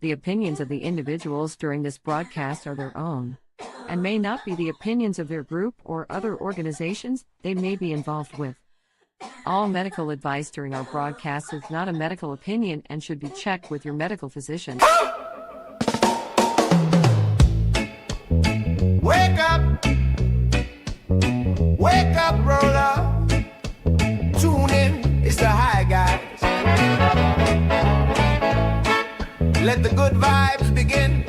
The opinions of the individuals during this broadcast are their own, and may not be the opinions of their group or other organizations they may be involved with. All medical advice during our broadcast is not a medical opinion and should be checked with your medical physician. Wake up, roller. Tune in, it's the High Guys. Let the good vibes begin.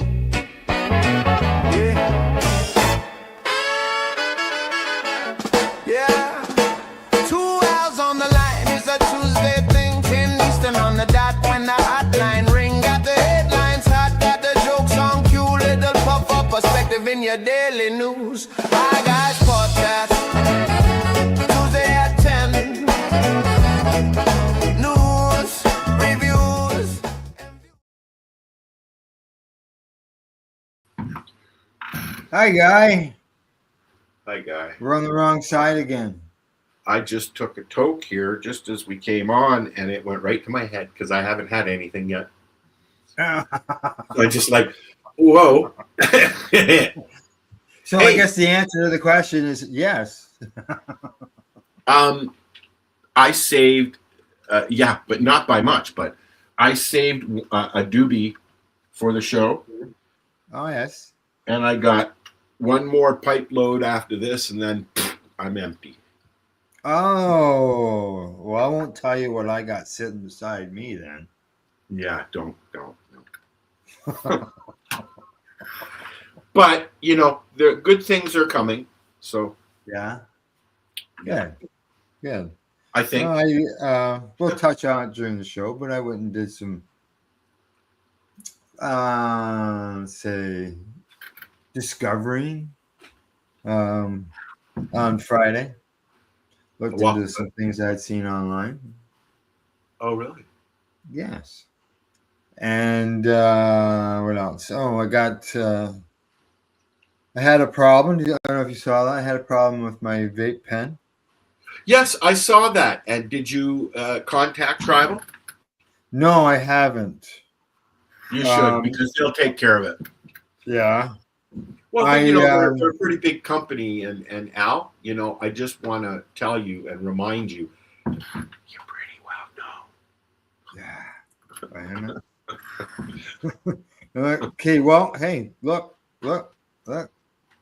Yeah. 2 hours on the line is a Tuesday thing. 10 Eastern on the dot when the hotline ring. Got the headlines hot, got the jokes on cue. Little puff up perspective in your daily news. High Guys Potcast. Tuesday at 10. News, reviews. Hi, Guy. Hi, Guy. We're on the wrong side again. I just took a toke here just as we came on, and it went right to my head because I haven't had anything yet. So I just like, whoa. So I guess the answer to the question is yes. I saved, but not by much, but I saved a doobie for the show. Oh, yes. And I got one more pipe load after this, and then I'm empty. Oh, well, I won't tell you what I got sitting beside me then. Yeah, don't. But, the good things are coming. So, Yeah. Good. I think. We'll touch on it during the show, but I went and did some, discovering on Friday. Looked into some things I'd seen online. Oh, really? Yes. And what else? Oh, I had a problem. I don't know if you saw that. I had a problem with my vape pen. Yes, I saw that. And did you contact Tribal? No, I haven't. You should, because they'll take care of it. Yeah. Well, they're a pretty big company, and Al, I just want to tell you and remind you, you pretty well know. Yeah. Okay. Well, hey, look.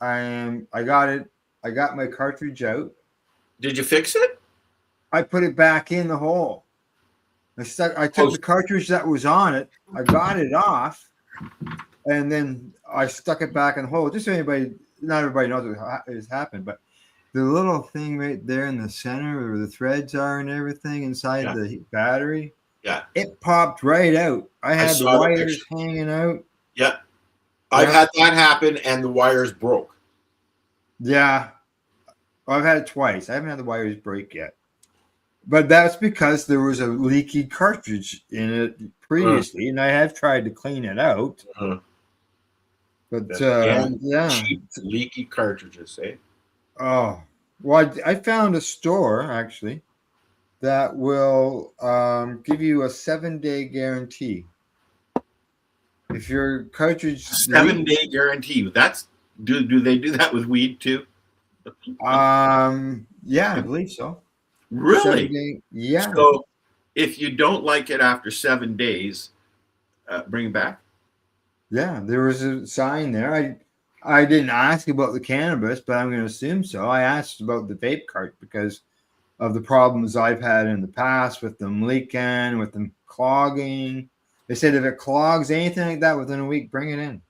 I got it. I got my cartridge out. Did you fix it? I put it back in the hole. I took the cartridge that was on it. I got it off, and then I stuck it back in the hole. Just so not everybody knows what has happened, but the little thing right there in the center where the threads are and everything inside the battery, it popped right out. I had the wires hanging out. Yeah. I've had that happen, and the wires broke. Yeah. I've had it twice. I haven't had the wires break yet. But that's because there was a leaky cartridge in it previously, and I have tried to clean it out. But cheap leaky cartridges, eh? Oh, well, I found a store actually that will give you a 7-day guarantee. If your cartridge 7-day guarantee. That's do they do that with weed too? Yeah, I believe so. Really? Yeah. So if you don't like it after 7 days, bring it back. Yeah, there was a sign there. I didn't ask about the cannabis, but I'm going to assume so. I asked about the vape cart because of the problems I've had in the past with them leaking, with them clogging. They said if it clogs, anything like that within a week, bring it in.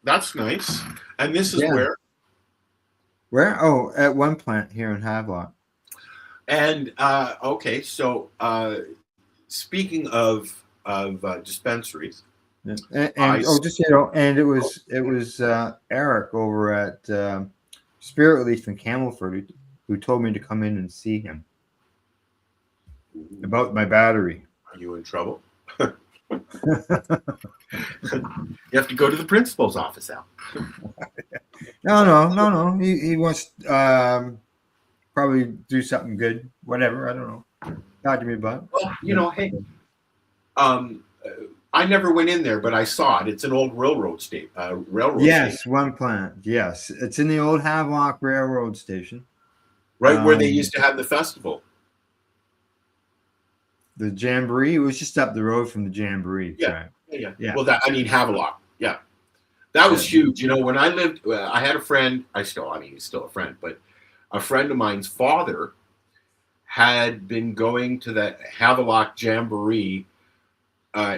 That's nice. And this is where? Where? Oh, at one plant here in Havelock. And okay, so speaking of dispensaries, and it was Eric over at Spirit Leaf in Camelford who told me to come in and see him about my battery. Are you in trouble? You have to go to the principal's office, Al. No. He wants probably do something good. Whatever. I don't know. Talk to me about it. Well, hey, I never went in there, but I saw it. It's an old railroad railroad Yes, station. one plant. Yes, it's in the old Havelock Railroad Station. Right where they used to have the festival. The Jamboree was just up the road from the Jamboree. Yeah. Right? Yeah. Well, Havelock. Yeah. That was huge. You know, when I lived, I had a friend, he's still a friend, but a friend of mine's father had been going to that Havelock Jamboree.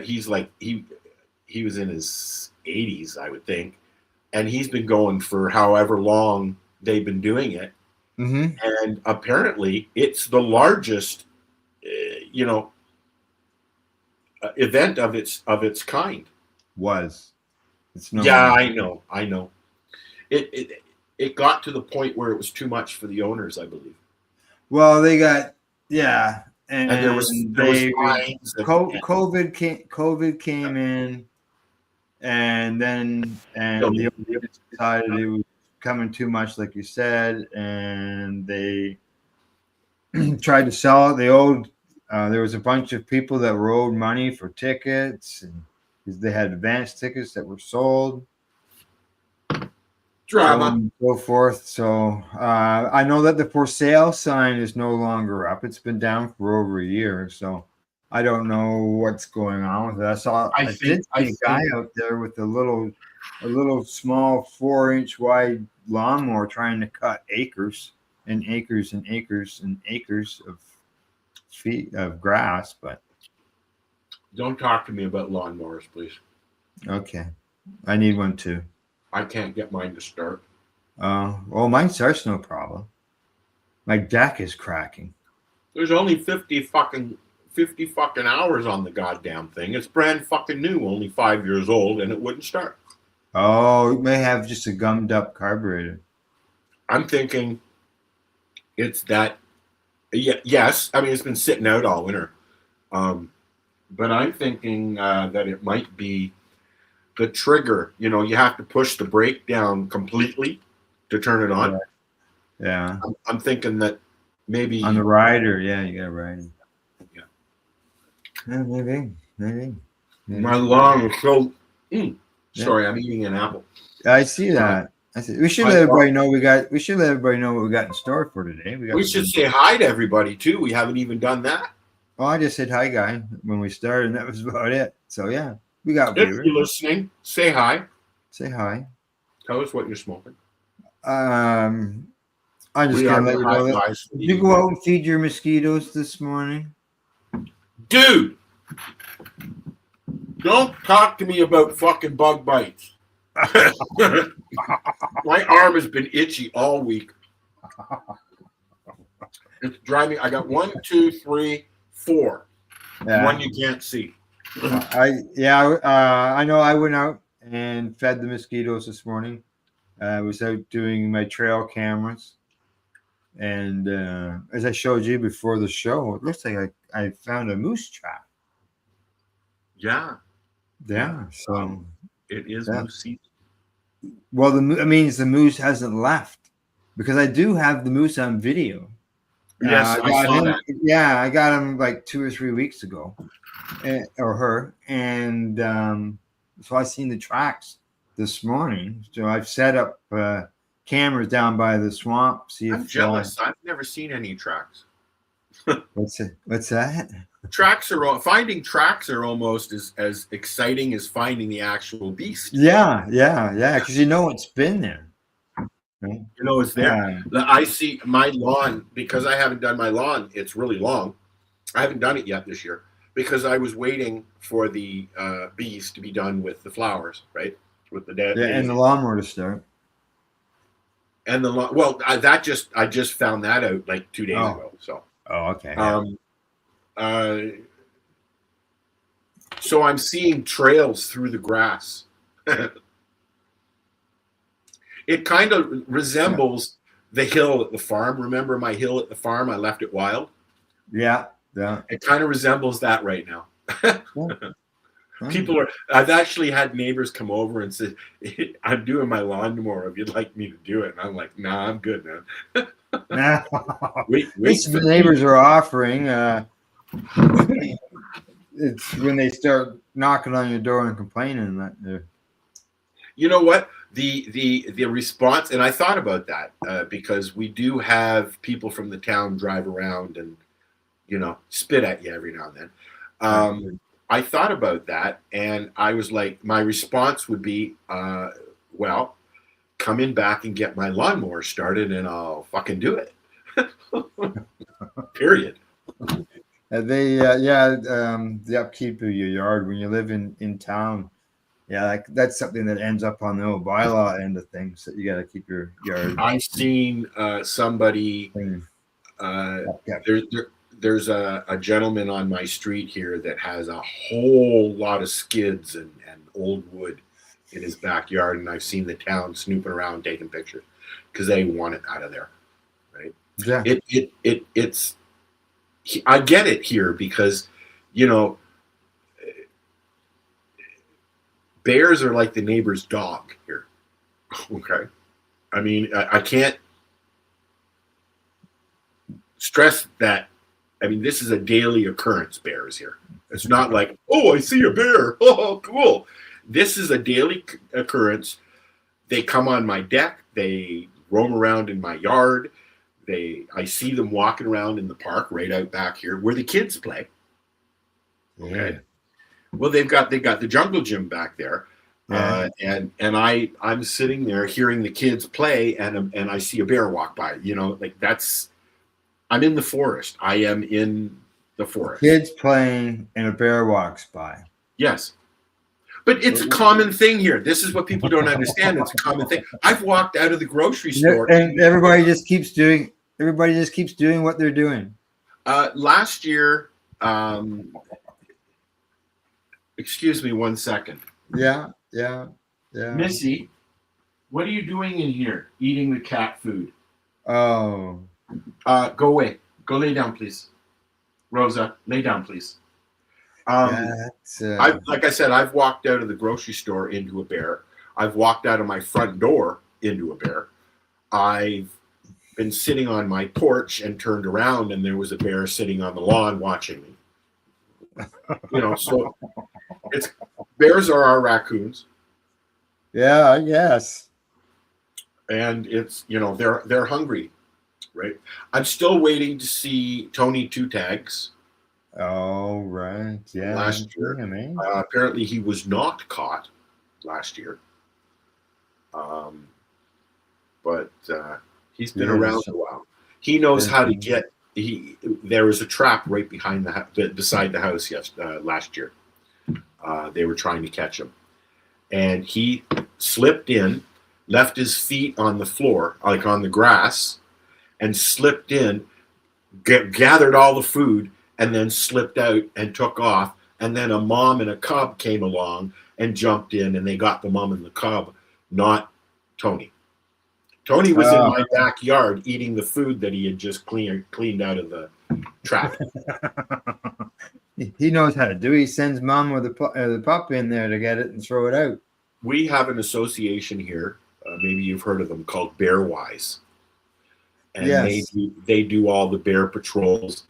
He's like, he was in his 80s, I would think. And he's been going for however long they've been doing it. Mm-hmm. And apparently it's the largest, event of its kind. It's no yeah, longer. I know. It got to the point where it was too much for the owners, I believe. Well, they got and there was fines COVID came in, and then the owners decided it was coming too much, like you said, and they tried to sell it. They owed. There was a bunch of people that were owed money for tickets, and they had advance tickets that were sold. Drama. And so forth. So I know that the for sale sign is no longer up. It's been down for over a year. So I don't know what's going on with it. I did see a guy out there with a little small 4-inch wide lawnmower trying to cut acres and acres and acres and acres of feet of grass. But don't talk to me about lawnmowers, please. Okay, I need one too. I can't get mine to start. Well, mine starts no problem. My deck is cracking. There's only 50 fucking hours on the goddamn thing. It's brand fucking new, only 5 years old, and it wouldn't start. Oh, it may have just a gummed up carburetor. I'm thinking it's that. Yes, I mean it's been sitting out all winter, but I'm thinking that it might be the trigger. You know, you have to push the brake down completely to turn it on. Yeah. I'm thinking that maybe on the rider. Yeah, you got a rider. Yeah. Maybe. My lawn is so. Sorry, I'm eating an apple. I see that. We should let everybody know We should let everybody know what we got in store for today. We should say hi to everybody too. We haven't even done that. Oh, I just said hi, guy, when we started, and that was about it. So yeah, we got. If you're listening, say hi. Say hi. Tell us what you're smoking. I'm just gonna let you know that. Did you go out and feed your mosquitoes this morning? Dude, don't talk to me about fucking bug bites. My arm has been itchy all week. It's driving. I got 1, 2, 3, 4. Yeah. One you can't see. I know. I went out and fed the mosquitoes this morning. I was out doing my trail cameras, and as I showed you before the show, it looks like I found a moose trap. Yeah. So it is moose season. Well, that means the moose hasn't left, because I do have the moose on video. Yes, I saw that. Yeah, I got him like 2 or 3 weeks ago, or her, and so I seen the tracks this morning. So I've set up cameras down by the swamp. I'm jealous. I've never seen any tracks. What's that? Finding tracks are almost as exciting as finding the actual beast. Yeah, because you know it's been there. You know it's there. Yeah. I see my lawn, because I haven't done my lawn. It's really long. I haven't done it yet this year because I was waiting for the bees to be done with the flowers, right? With the dead. Yeah, and the lawnmower to start. And I just found that out like 2 days ago. So. Oh, okay. So I'm seeing trails through the grass. It kind of resembles the hill at the farm. Remember my hill at the farm? I left it wild. Yeah. It kind of resembles that right now. I've actually had neighbors come over and say, I'm doing my lawnmower if you'd like me to do it. And I'm like, nah, I'm good, man. Wait, the neighbors are offering. it's when they start knocking on your door and complaining that they're. You know what? The response, and I thought about that because we do have people from the town drive around and, you know, spit at you every now and then. I thought about that, and I was like, my response would be, well, come in back and get my lawnmower started, and I'll fucking do it. Period. The upkeep of your yard when you live in town. Yeah, that's something that ends up on the old bylaw end of things. That you got to keep your yard. I've seen somebody. There's a gentleman on my street here that has a whole lot of skids and old wood in his backyard, and I've seen the town snooping around taking pictures because they want it out of there. Right? Yeah. It's. I get it here because, you know, bears are like the neighbor's dog here. Okay. I mean, I can't stress that. I mean, this is a daily occurrence, bears here. It's not like, oh, I see a bear. Oh, cool. This is a daily occurrence. They come on my deck. They roam around in my yard. I see them walking around in the park right out back here where the kids play. Okay. Yeah. Well, they've got the jungle gym back there. Yeah. And I'm sitting there hearing the kids play and I see a bear walk by, you know, like I'm in the forest. I am in the forest. Kids playing and a bear walks by. Yes. But it's a common thing here. This is what people don't understand. It's a common thing. I've walked out of the grocery store. And everybody just keeps doing what they're doing. Last year, excuse me 1 second. Yeah. Missy, what are you doing in here? Eating the cat food. Oh. Go away. Go lay down, please. Rosa, lay down, please. Like I said, I've walked out of the grocery store into a bear. I've walked out of my front door into a bear. I've been sitting on my porch and turned around, and there was a bear sitting on the lawn watching me. You know, so bears are our raccoons. Yeah, I guess. And it's, you know, they're hungry. Right. I'm still waiting to see Tony Two Tags. Oh, right. Yeah. Last year. Apparently he was not caught last year. But he's been around a while. He knows how to get. There was a trap right behind beside the house last year. They were trying to catch him. And he slipped in, left his feet on the floor, like on the grass, and slipped in, gathered all the food, and then slipped out and took off. And then a mom and a cub came along and jumped in, and they got the mom and the cub, not Tony. Tony was in my backyard eating the food that he had just cleaned out of the trap. He knows how to do it. He sends mom or the pup in there to get it and throw it out. We have an association here, maybe you've heard of them, called Bearwise. And yes. they do all the bear patrols.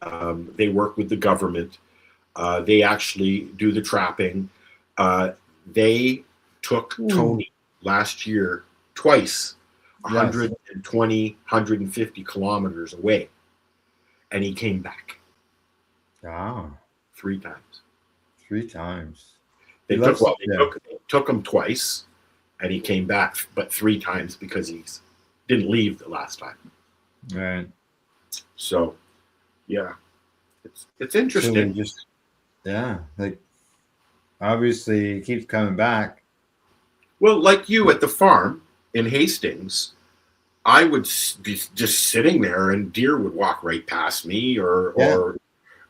They work with the government. They actually do the trapping. They took Tony last year twice, 120, 150 kilometers away. And he came back. Oh. 3 times. 3 times. They took him twice, and he came back, but 3 times because he didn't leave the last time. Right. So, yeah, it's interesting. Like obviously he keeps coming back. Well, like you at the farm in Hastings, I would be just sitting there, and deer would walk right past me, or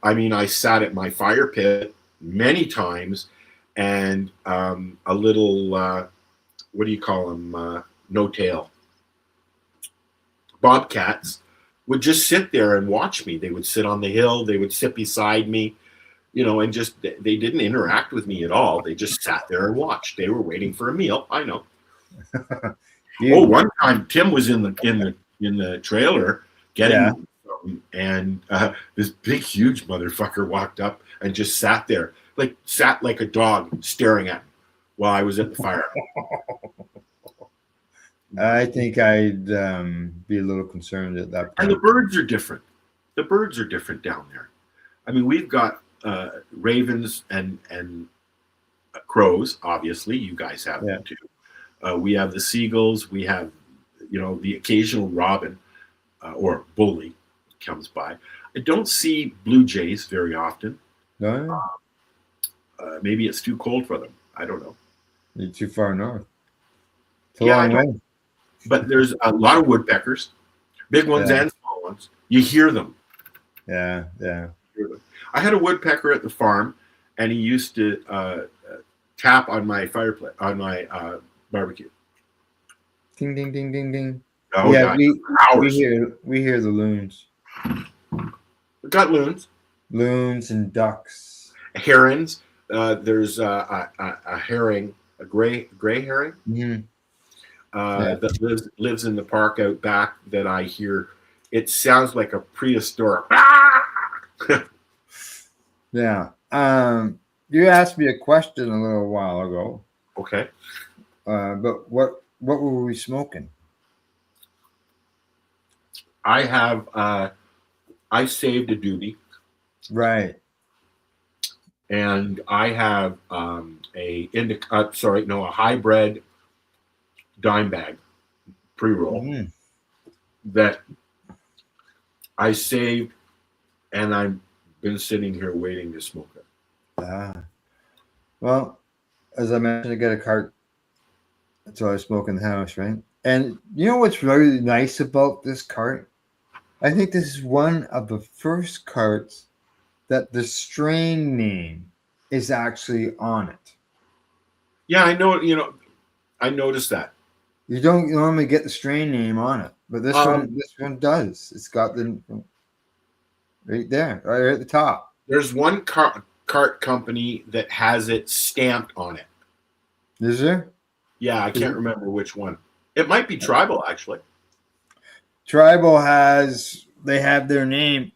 I mean, I sat at my fire pit many times, and a little what do you call them? No tail. Bobcats would just sit there and watch me. They would sit on the hill. They would sit beside me, you know, and just they didn't interact with me at all. They just sat there and watched. They were waiting for a meal. I know. One time Tim was in the trailer getting, and this big huge motherfucker walked up and just sat there. like sat like a dog staring at me while I was at the fire. I think I'd be a little concerned at that And the point. birds are different. The birds are different down there. I mean, we've got ravens and crows. Obviously, you guys have them too. We have the seagulls. We have, the occasional robin or bully comes by. I don't see blue jays very often. No, Maybe it's too cold for them. I don't know. you're too far north. It's a Yeah, long way. But there's a lot of woodpeckers, big ones and small ones. You hear them. Yeah. I had a woodpecker at the farm, and he used to tap on my fireplace, on my barbecue. Ding, ding, ding, ding, ding. Oh, yeah, we hours. hear the loons. We've got loons, Loons and ducks. herons. There's a herring, a gray herring, Mm-hmm. that lives in the park out back. That I hear. It sounds like a prehistoric. Yeah. You asked me a question a little while ago. Okay. But what were we smoking? I have. I saved a doobie, Right. and I have a hybrid dime bag pre-roll Mm. that I saved, and I've been sitting here waiting to smoke it. Well, as I mentioned, I got a cart. So I smoke in the house, right? And you know what's really nice about this cart? I think this is one of the first carts that the strain name is actually on it. Yeah, I know. I noticed that. You don't normally get the strain name on it, but this one does. It's got the right there, right at the top. There's one cart company that has it stamped on it. Is there? Yeah, I can't remember which one. It might be Tribal, actually. Tribal they have their name.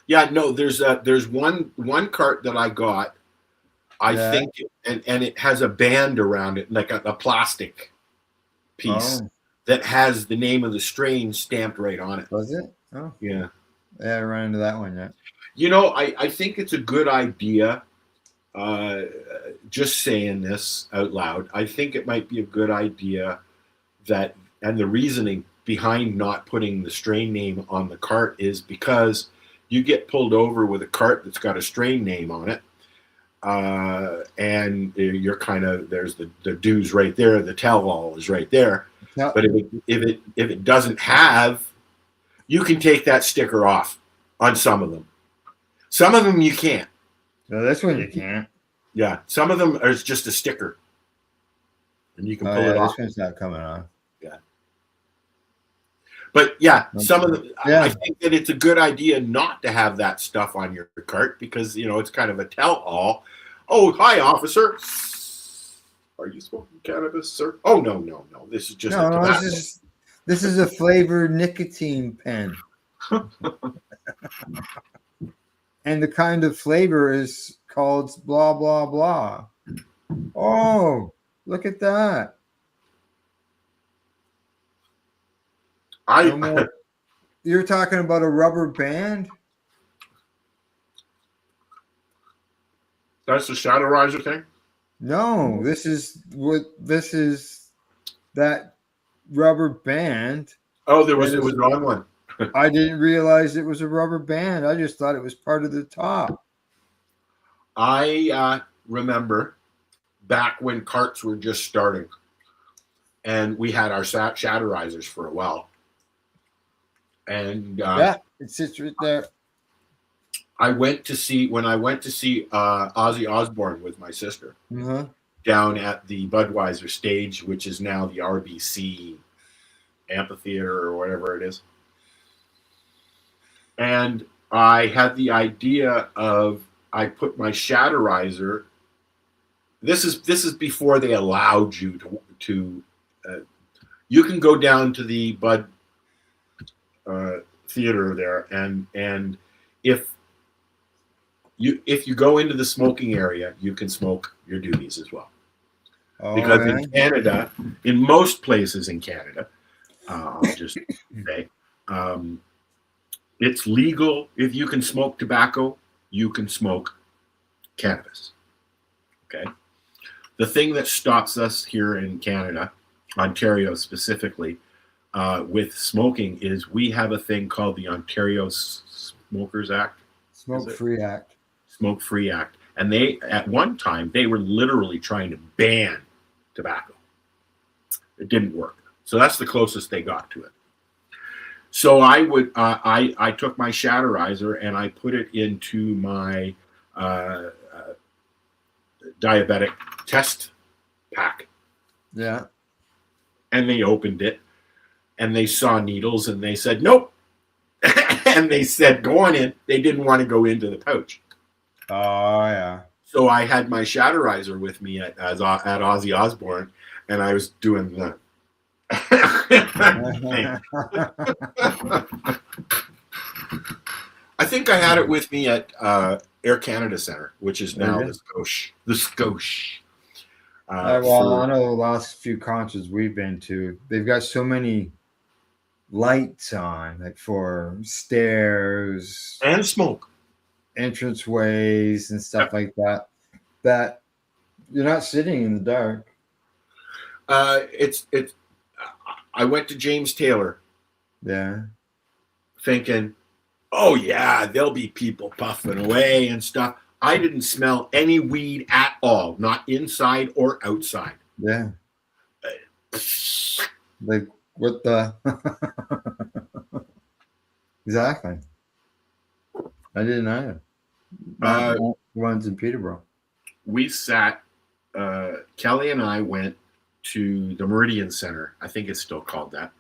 Yeah, no, there's one cart that I got. I think, and it has a band around it, like a plastic piece that has the name of the strain stamped right on it. Was it? Oh, yeah. Yeah, I ran into that one yet. I think it's a good idea. Just saying this out loud, I think it might be a good idea and the reasoning behind not putting the strain name on the cart is because you get pulled over with a cart that's got a strain name on it. And you're there's the dues right there, the tell-all is right there. Yep. But if it doesn't have, you can take that sticker off on some of them. Some of them you can't. No, this one you can't. Yeah, some of them are just a sticker, and you can pull it off. This one's not coming off. Yeah, but some of them. Yeah. I think that it's a good idea not to have that stuff on your cart because it's kind of a tell-all. Oh, hi, officer. Are you smoking cannabis, sir? Oh, no. This is just a tobacco. This is a flavored nicotine pen. And the kind of flavor is called blah, blah, blah. Oh, look at that. You're talking about a rubber band? That's the shadow riser thing? No, this is that rubber band. Oh, there was the wrong one. I didn't realize it was a rubber band. I just thought it was part of the top. I remember back when carts were just starting, and we had our shadow risers for a while. And it sits right there. When I went to see Ozzy Osbourne with my sister down at the Budweiser stage, which is now the RBC amphitheater or whatever it is. And I had the idea I put my Shatterizer. This is before they allowed you to you can go down to the Bud theater there, and if if you go into the smoking area, you can smoke your duties as well. Oh, Because yeah. in Canada, in most places in Canada, I'll just say, it's legal. If you can smoke tobacco, you can smoke cannabis. Okay. The thing that stops us here in Canada, Ontario specifically, with smoking is we have a thing called the Ontario Smokers Act. Smoke Free Act. Smoke Free Act. And they, at one time, they were literally trying to ban tobacco. It didn't work. So that's the closest they got to it. So I would, I took my Shatterizer and I put it into my diabetic test pack. Yeah. And they opened it and they saw needles and they said, nope. And they said, go on in. They didn't want to go into the pouch. Oh, yeah. So I had my Shatterizer with me at Ozzy Osbourne, and I was doing the. I think I had it with me at Air Canada Centre, which is now the Scotia. The Scotia. Well, I know the last few concerts we've been to, they've got so many lights on, like for stairs and smoke, entranceways, and stuff like that. That you're not sitting in the dark. It's. I went to James Taylor. Yeah. Thinking, oh yeah, there'll be people puffing away and stuff. I didn't smell any weed at all, not inside or outside. Yeah. Like what the? Exactly. I didn't either. The ones in Peterborough. We sat. Kelly and I went to the Meridian Center. I think it's still called that.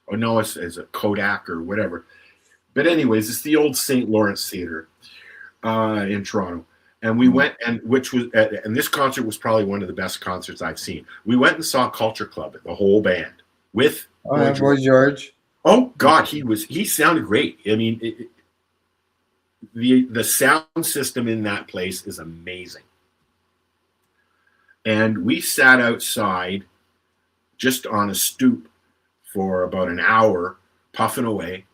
Oh no, it's a Kodak or whatever. But anyways, it's the old St. Lawrence Theatre in Toronto. And we went, and this concert was probably one of the best concerts I've seen. We went and saw Culture Club, the whole band, with Boy George. Oh God, he sounded great. I mean, the sound system in that place is amazing. And we sat outside just on a stoop for about an hour, puffing away,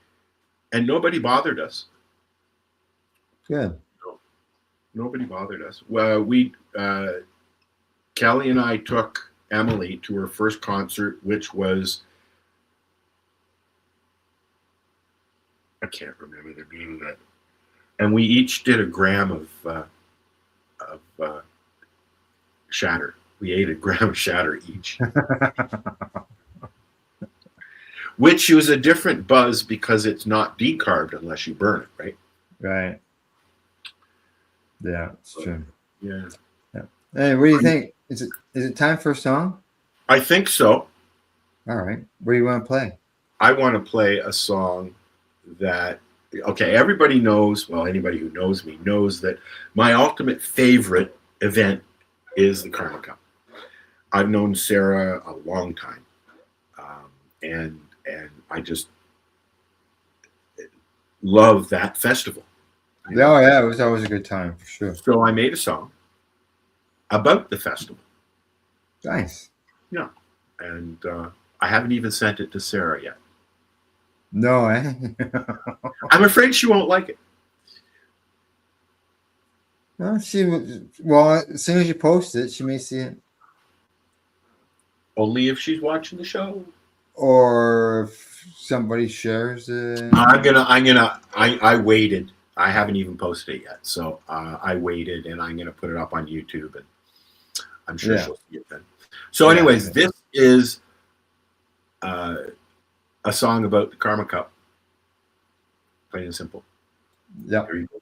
and nobody bothered us. Good. No, nobody bothered us. Well, Kelly and I took Emily to her first concert, which was, I can't remember the name of it, and we each did a gram of shatter. We ate a gram of shatter each. Which was a different buzz because it's not decarbed unless you burn it, right? Right. Yeah, it's true. Yeah. Hey, what do you think? Is it time for a song? I think so. All right. What do you want to play? I want to play a song that, okay, everybody knows, well, anybody who knows me knows that my ultimate favorite event is the Karma Cup. I've known Sarah a long time, and I just love that festival. Oh yeah, it was always a good time for sure. So I made a song about the festival. Nice. Yeah, and I haven't even sent it to Sarah yet. No, I'm afraid she won't like it. Well, well, as soon as you post it, she may see it. Only if she's watching the show. Or if somebody shares it. I waited. I haven't even posted it yet. So I waited, and I'm gonna put it up on YouTube, and I'm sure she'll see it then. So anyways, this is a song about the Karma Cup. Plain and simple. Yeah. Here you go.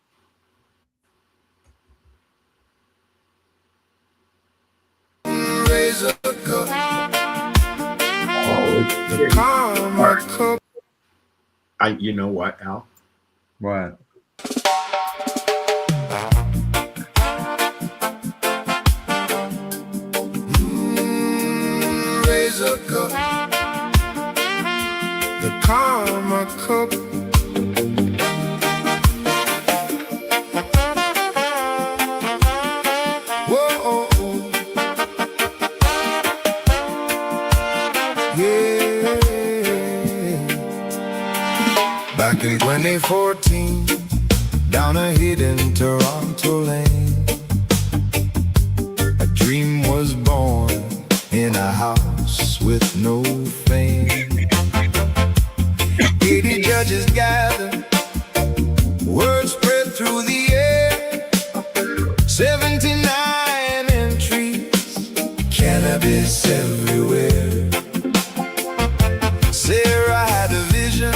You know what, Al? What? Raise a cup. The karma cup. 2014, down a hidden Toronto lane, a dream was born in a house with no fame. 80 judges gathered, word spread through the air, 79 entries, cannabis everywhere. Sarah had a vision,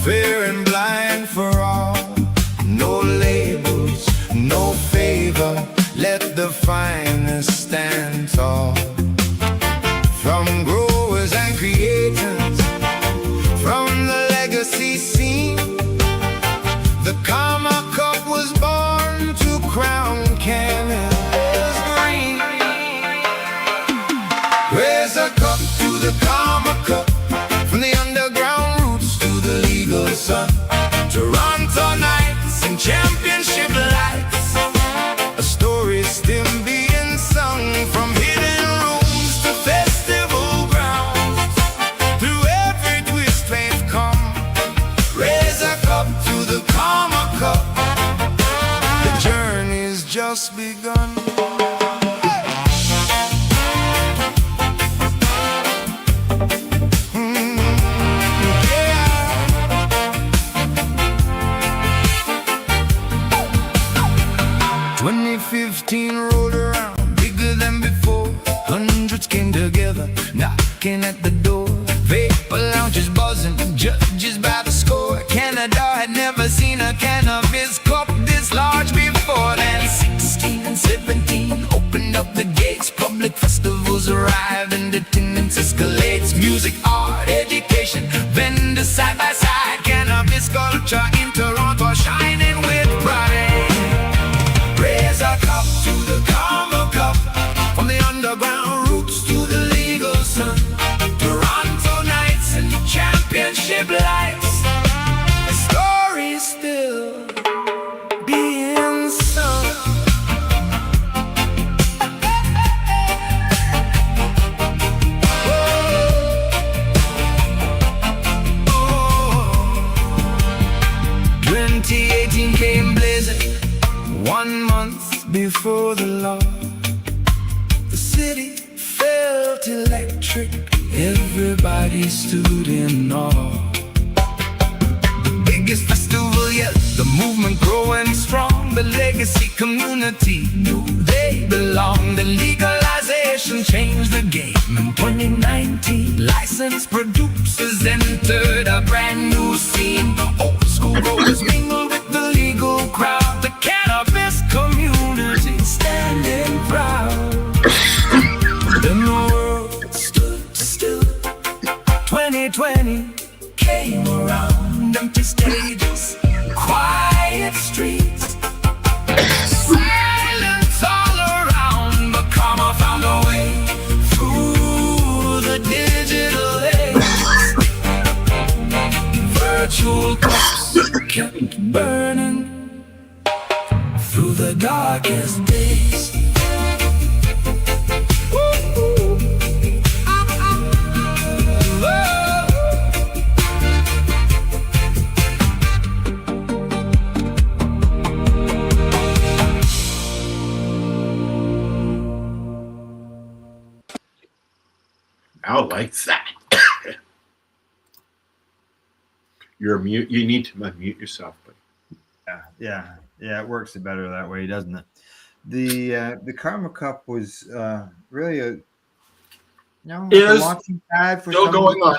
fair and blind for all. No labels, no favor, let the finest stand tall. From growers and creators, from the legacy scene, the Karma Cup was born to crown cannabis green. Raise a cup to the Karma Cup, from the underground roots to the legal sun. Toronto nights and championship lights, a story still being sung. From hidden rooms to festival grounds, through every twist we've come. Raise a cup to the Karma Cup, the journey's just begun. Rolled around, bigger than before. Hundreds came together, knocking at the door. Vapor lounges buzzing, judges by the score. Canada had never seen a cannabis cup this large before. Then 16 and 17 opened up the gates. Public festivals arrived and attendance escalates. Music, art, education, vendors side by side. Cannabis culture in Toronto shining with pride. Raise a cup to the Karma Cup, from the underground roots to the legal sun. Toronto nights and championship lights, the story's still being sung. Oh, 2018 came blazing, 1 month before the law. The city felt electric, everybody stood in awe. The biggest festival yet, the movement growing strong. The legacy community knew they belonged. The legalization changed the game. In 2019, licensed producers entered a brand new scene. Old school growers mingled with the legal crowd. The cannabis community standing proud. Then the world stood still. 2020 came around. Empty stages, quiet streets, silence all around. But Karma found a way through the digital age. Virtual cups kept burning through the darkest days. I like that. You're mute. You need to unmute yourself, buddy. Yeah. It works better that way, doesn't it? The Karma Cup was really a Is launching pad for still going on.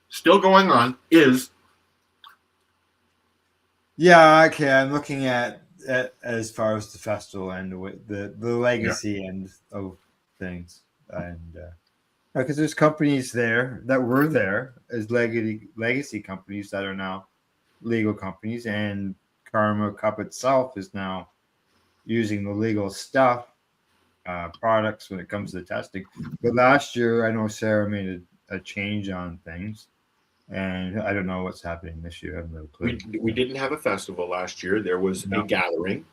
Still going on. Is yeah. Okay, I'm looking at as far as the festival and the legacy end of things, and because there's companies there that were there as legacy companies that are now legal companies, and Karma Cup itself is now using the legal stuff, products when it comes to testing. But last year, I know Sarah made a change on things, and I don't know what's happening this year. I have no clue. we didn't have a festival last year. There was a gathering.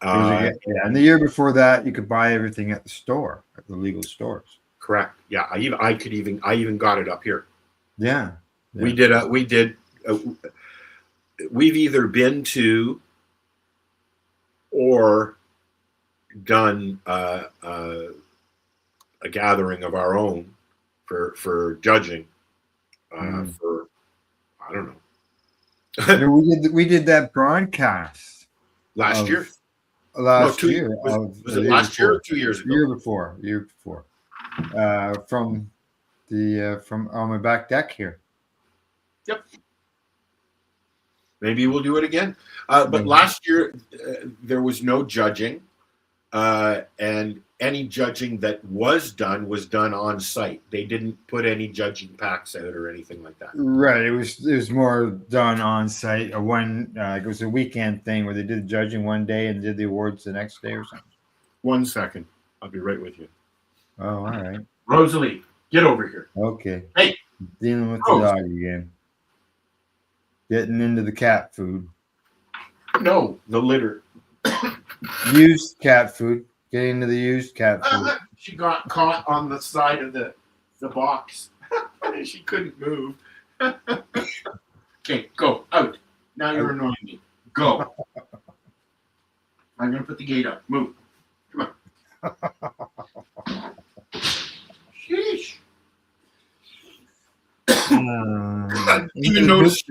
And the year before that, you could buy everything at the store, at the legal stores. Correct. Yeah, I even got it up here. Yeah. We did we've either been to or done a gathering of our own for judging for, I don't know. Yeah, we did that broadcast Last year? Last No, year. Was it last year or 2 years ago? Year before. From on my back deck here. Yep. Maybe we'll do it again. But last year, there was no judging. And any judging that was done on site. They didn't put any judging packs out or anything like that. Right. It was more done on site. It was a weekend thing where they did the judging one day and did the awards the next day or something. 1 second. I'll be right with you. Oh, all right. Rosalie, get over here. Okay. Hey. Dealing with the dog again. Getting into the cat food. No, the litter. Used cat food. Getting into the used cat food. She got caught on the side of the box. She couldn't move. Okay, go out. Now you're annoying me. Go. I'm going to put the gate up. Move. Come on. Sheesh. I didn't even notice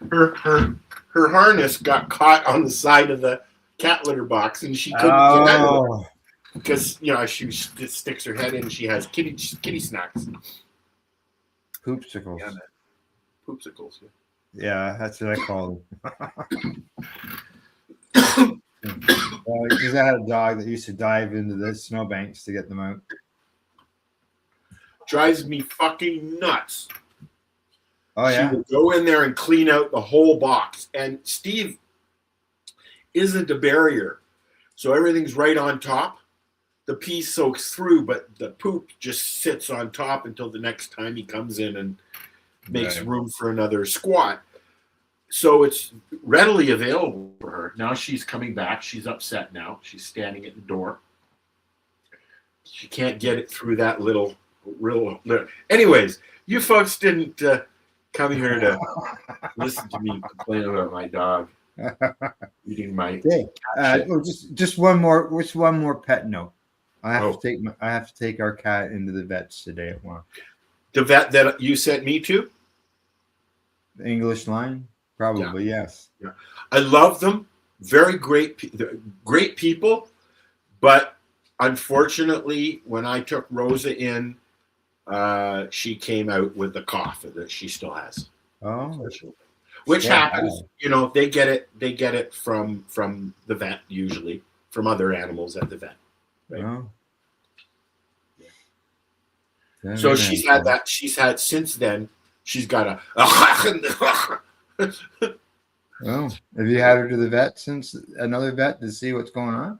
her harness got caught on the side of the cat litter box, and she couldn't get out of it because she sticks her head in. And she has kitty snacks, poopsicles. Yeah, poopsicles. Yeah, that's what I call them. Because I had a dog that used to dive into the snowbanks to get them out. Drives me fucking nuts. Oh yeah. She would go in there and clean out the whole box, and Steve isn't a barrier, so everything's right on top. The pee soaks through, but the poop just sits on top until the next time he comes in and makes room for another squat. So it's readily available for her. Now she's coming back. She's upset now. She's standing at the door. She can't get it through that little. Anyways, you folks didn't come here to listen to me complain about my dog eating my cat shit. Just one more pet note. I have to take our cat into the vets today at 1. The vet that you sent me to? The English line? Probably, yes. Yeah. I love them. Very great people. But unfortunately, when I took Rosa in, she came out with the cough that she still has. Oh. Which happens, they get it from the vet, usually from other animals at the vet. Right? Oh. Yeah. So she's had that. She's had since then. She's got a. Oh, have you had her to the vet since another vet to see what's going on?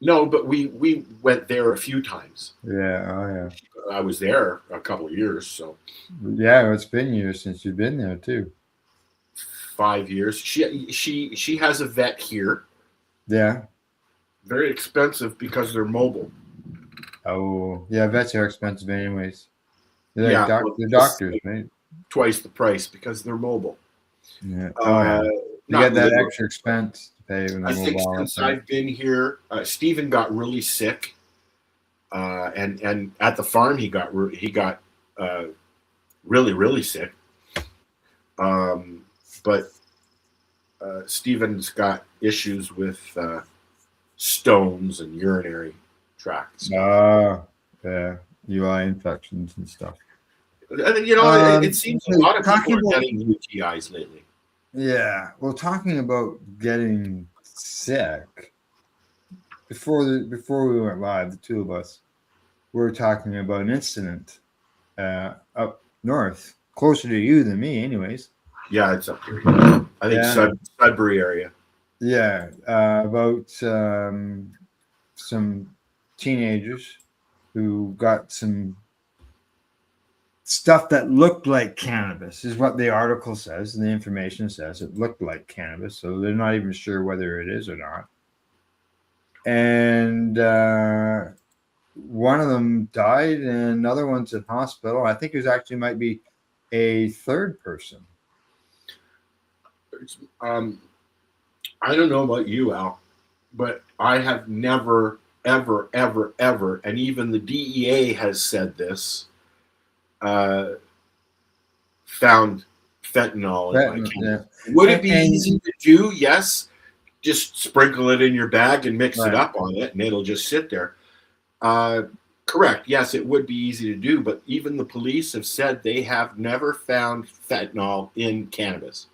No, but we went there a few times. Yeah, oh yeah. I was there a couple of years, so. Yeah, it's been years since you've been there too. 5 years. She has a vet here. Yeah. Very expensive because they're mobile. Oh, yeah, vets are expensive anyways. They're they're doctors, right? Twice the price because they're mobile. Yeah. You get that extra expense to pay when they're mobile. I think since I've been here, Stephen got really sick, and at the farm he got really sick. But Stephen's got issues with stones and urinary tracts. Yeah, UI infections and stuff. It seems a lot of people are getting UTIs lately. Yeah, well, talking about getting sick, before we went live, the two of us, we were talking about an incident up north, closer to you than me, anyways. Yeah, it's up here. I think Sudbury area. Yeah, about some teenagers who got some stuff that looked like cannabis, is what the article says, and the information says it looked like cannabis, so they're not even sure whether it is or not. And one of them died, and another one's in hospital. I think there's actually might be a third person I don't know about you, Al, but I have never, ever, ever, ever, and even the DEA has said this, found fentanyl in my cannabis. Yeah. Would it be easy to do? Yes. Just sprinkle it in your bag and mix Right. it up on it, and it'll just sit there. Correct. Yes, it would be easy to do, but even the police have said they have never found fentanyl in cannabis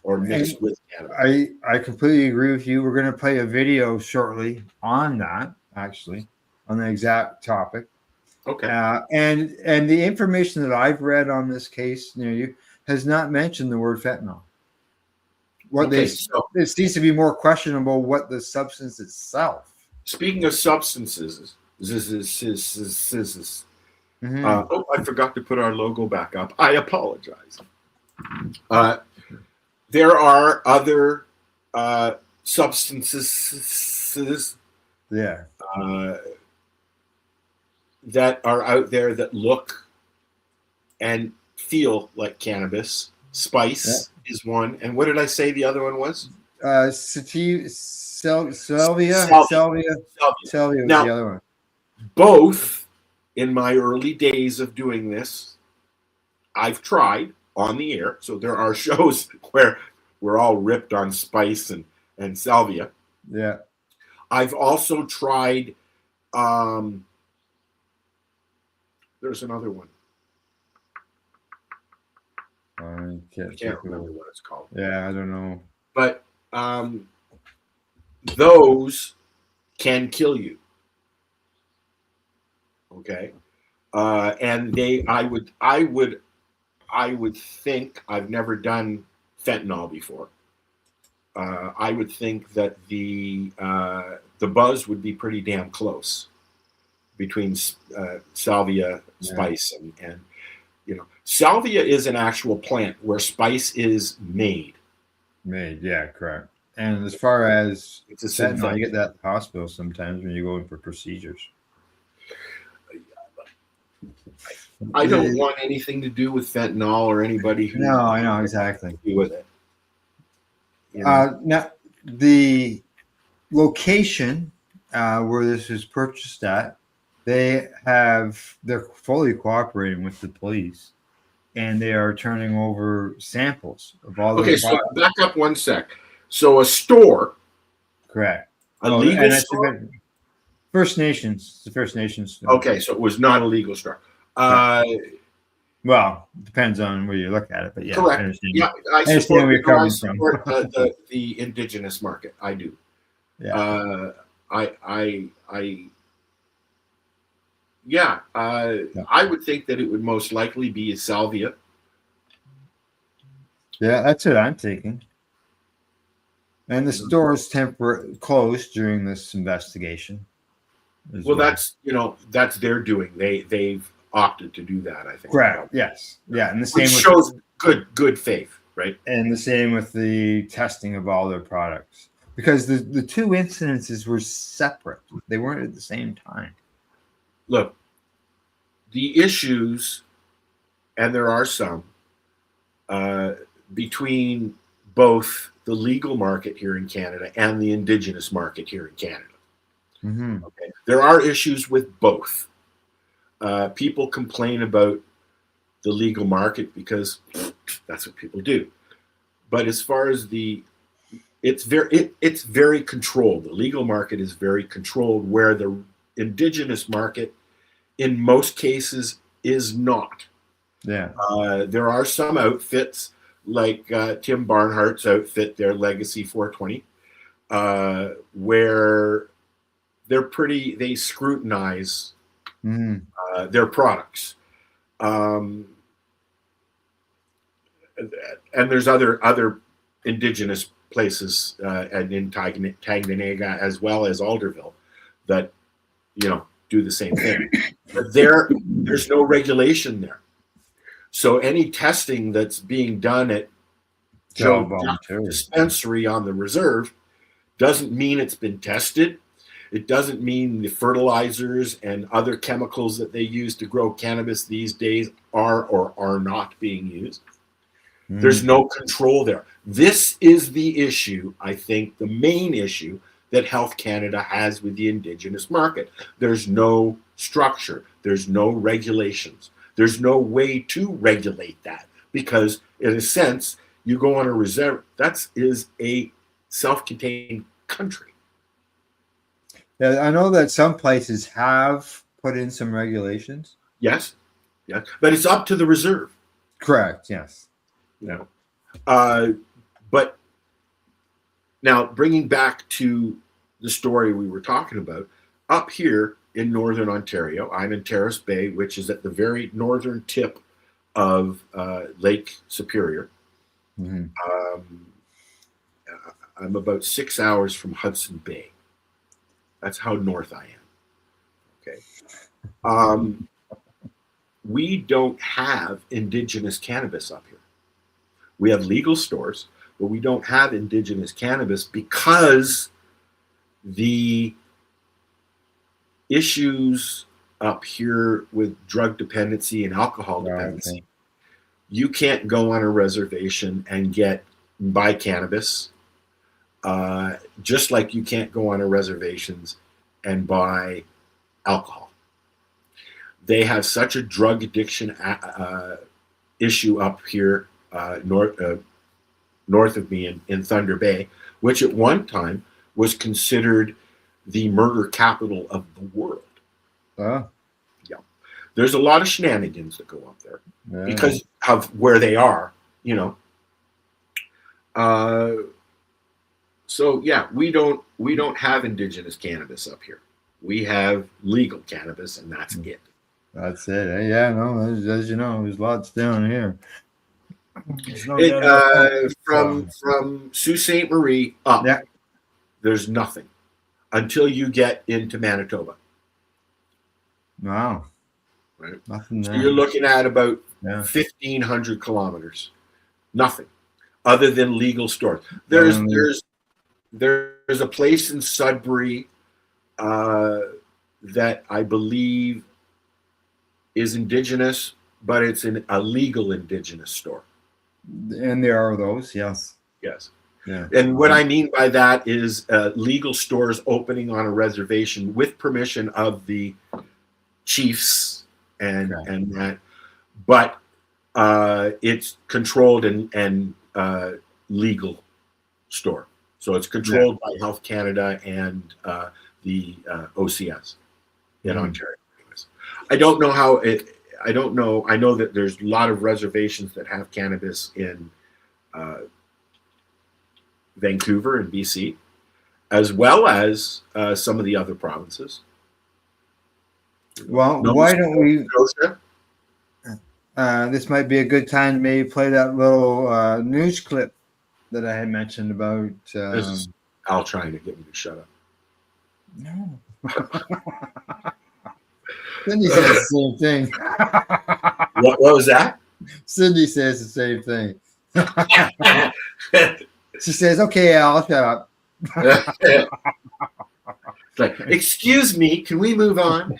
or mixed with cannabis. I completely agree with you. We're going to play a video shortly on that, actually, on the exact topic. Okay. And the information that I've read on this case near you has not mentioned the word fentanyl. It seems to be more questionable what the substance itself. Speaking of substances, I forgot to put our logo back up. I apologize. There are other substances that are out there that look and feel like cannabis. Spice is one. And what did I say the other one was? Salvia was now, the other one. Both, in my early days of doing this, I've tried on the air. So there are shows where we're all ripped on spice and salvia. Yeah. I've also tried, there's another one. I can't remember what it's called. Yeah, I don't know. But those can kill you. Okay. And I would think, I've never done fentanyl before. I would think that the buzz would be pretty damn close between salvia, spice, and salvia is an actual plant where spice is made. Yeah, correct. And as far as it's a fentanyl, you get that at the hospital sometimes when you go in for procedures. I don't want anything to do with fentanyl or anybody who. No, I know exactly. Do with it. Now, the location where this was purchased at, they're fully cooperating with the police, and they are turning over samples of all. Okay, so back up one sec. So a store, correct? A legal store. First Nations. It's the First Nations store. Okay, so it was not a legal store. Well, depends on where you look at it, but yeah, correct. I support where you're coming from. the indigenous market. I do. Yeah. I would think that it would most likely be a salvia. Yeah, that's what I'm thinking. And the store is temporarily closed during this investigation. Well, that's their doing. They've opted to do that, I think. Correct. Yes. Yeah, and the same shows good faith, right? And the same with the testing of all their products, because the two incidences were separate. They weren't at the same time. Look, the issues, and there are some, between both the legal market here in Canada and the indigenous market here in Canada. Mm-hmm. Okay. There are issues with both. People complain about the legal market because that's what people do. But as far as it's very controlled. The legal market is very controlled, where the indigenous market, in most cases, is not. Yeah. There are some outfits like Tim Barnhart's outfit, their Legacy 420, where they scrutinize their products. And there's other indigenous places and in Tanganyika as well as Alderville that do the same thing. But there's no regulation there. So any testing that's being done at Joe dispensary on the reserve doesn't mean it's been tested. It doesn't mean the fertilizers and other chemicals that they use to grow cannabis these days are or are not being used. There's no control there. This is the issue, I think, the main issue that Health Canada has with the Indigenous market. There's no structure. There's no regulations. There's no way to regulate that because, in a sense, you go on a reserve. That is a self-contained country. Yeah, I know that some places have put in some regulations. Yes, but it's up to the reserve. Correct. Yes. But now bringing back to the story we were talking about, up here in northern Ontario, I'm in Terrace Bay, which is at the very northern tip of Lake Superior. I'm about 6 hours from Hudson Bay. That's how north I am. Okay. We don't have Indigenous cannabis up here. We have legal stores, but we don't have Indigenous cannabis because the issues up here with drug dependency and alcohol dependency. Okay. You can't go on a reservation and buy cannabis, just like you can't go on a reservations and buy alcohol. They have such a drug addiction issue up here north of me in Thunder Bay, which at one time was considered the murder capital of the world. Yeah. There's a lot of shenanigans that go up there because of where they are, So yeah, we don't have Indigenous cannabis up here. We have legal cannabis, and that's it. That's it. Yeah, no, as you know, there's lots down here. From Sault Ste. Marie up, there's nothing until you get into Manitoba. Wow. Right. Nothing so there. You're looking at about 1,500 kilometers. Nothing other than legal stores. There's a place in Sudbury that I believe is Indigenous, but it's a legal Indigenous store. And there are those, yes. Yes. Yeah. And what I mean by that is legal stores opening on a reservation with permission of the chiefs and that, but it's controlled and legal store. So it's controlled by Health Canada and the OCS in Ontario. Anyways. I don't know how it. I don't know. I know that there's a lot of reservations that have cannabis in Vancouver and BC, as well as some of the other provinces. Well, why don't we? This might be a good time to maybe play that little news clip that I had mentioned about. This is Al trying to get me to shut up. No. Cindy says the same thing. What was that? Cindy says the same thing. She says, "Okay, Al, shut up." Like, excuse me, can we move on?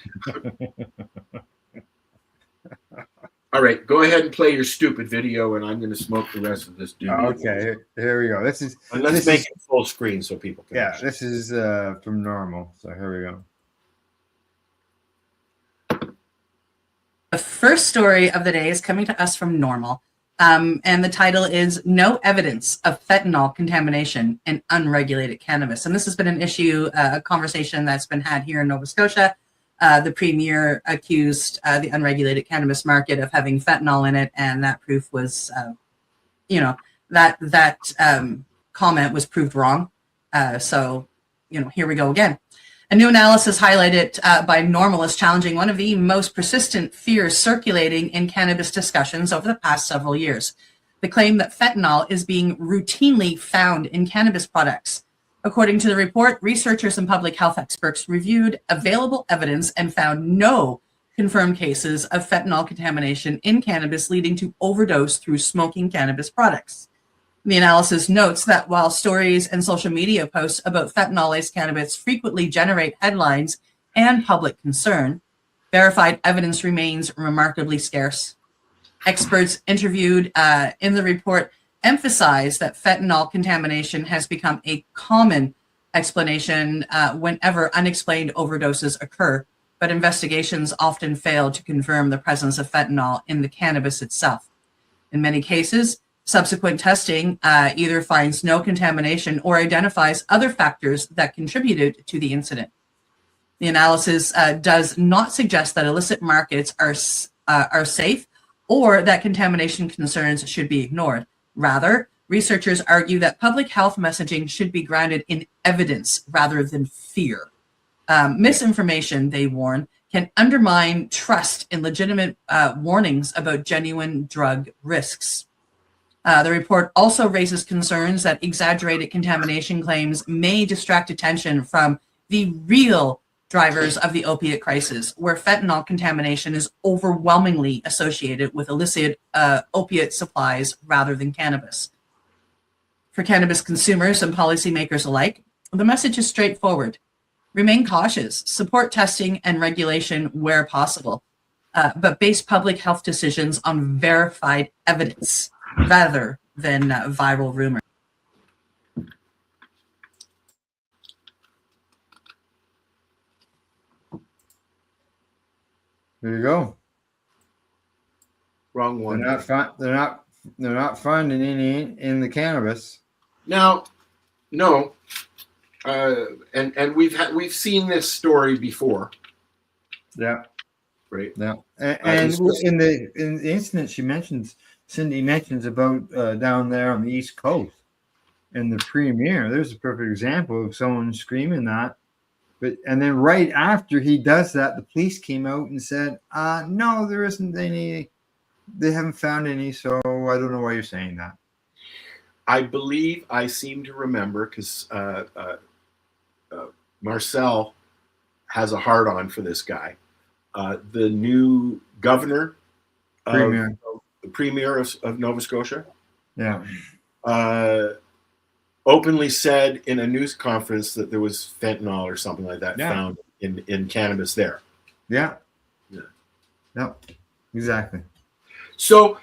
All right, go ahead and play your stupid video, and I'm going to smoke the rest of this dude. Okay, here we go. Let's make it full screen so people can. Yeah, this is from Normal. So here we go. The first story of the day is coming to us from Normal, and the title is "No Evidence of Fentanyl Contamination in Unregulated Cannabis." And this has been an issue, a conversation that's been had here in Nova Scotia. The premier accused the unregulated cannabis market of having fentanyl in it, and that proof was, that comment was proved wrong. So, here we go again. A new analysis highlighted by Normal is challenging one of the most persistent fears circulating in cannabis discussions over the past several years: the claim that fentanyl is being routinely found in cannabis products. According to the report, researchers and public health experts reviewed available evidence and found no confirmed cases of fentanyl contamination in cannabis leading to overdose through smoking cannabis products. The analysis notes that while stories and social media posts about fentanyl-laced cannabis frequently generate headlines and public concern, verified evidence remains remarkably scarce. Experts interviewed in the report emphasize that fentanyl contamination has become a common explanation whenever unexplained overdoses occur, but investigations often fail to confirm the presence of fentanyl in the cannabis itself. In many cases, subsequent testing either finds no contamination or identifies other factors that contributed to the incident. The analysis does not suggest that illicit markets are safe or that contamination concerns should be ignored. Rather, researchers argue that public health messaging should be grounded in evidence rather than fear. Misinformation, they warn, can undermine trust in legitimate warnings about genuine drug risks. The report also raises concerns that exaggerated contamination claims may distract attention from the real drivers of the opiate crisis, where fentanyl contamination is overwhelmingly associated with illicit opiate supplies rather than cannabis. For cannabis consumers and policymakers alike, the message is straightforward. Remain cautious, support testing and regulation where possible, but base public health decisions on verified evidence rather than viral rumors. There you go. Wrong one. They're not finding any in the cannabis. Now, no, and we've seen this story before. Yeah. Right. Yeah. And in the incident Cindy mentions about down there on the East Coast in the premiere, there's a perfect example of someone screaming that. And then right after he does that, the police came out and said, no, there isn't any. They haven't found any, so I don't know why you're saying that. I believe I seem to remember because Marcel has a hard-on for this guy. The new governor, the premier of Nova Scotia, openly said in a news conference that there was fentanyl or something like that found in cannabis there. Yeah. Exactly. So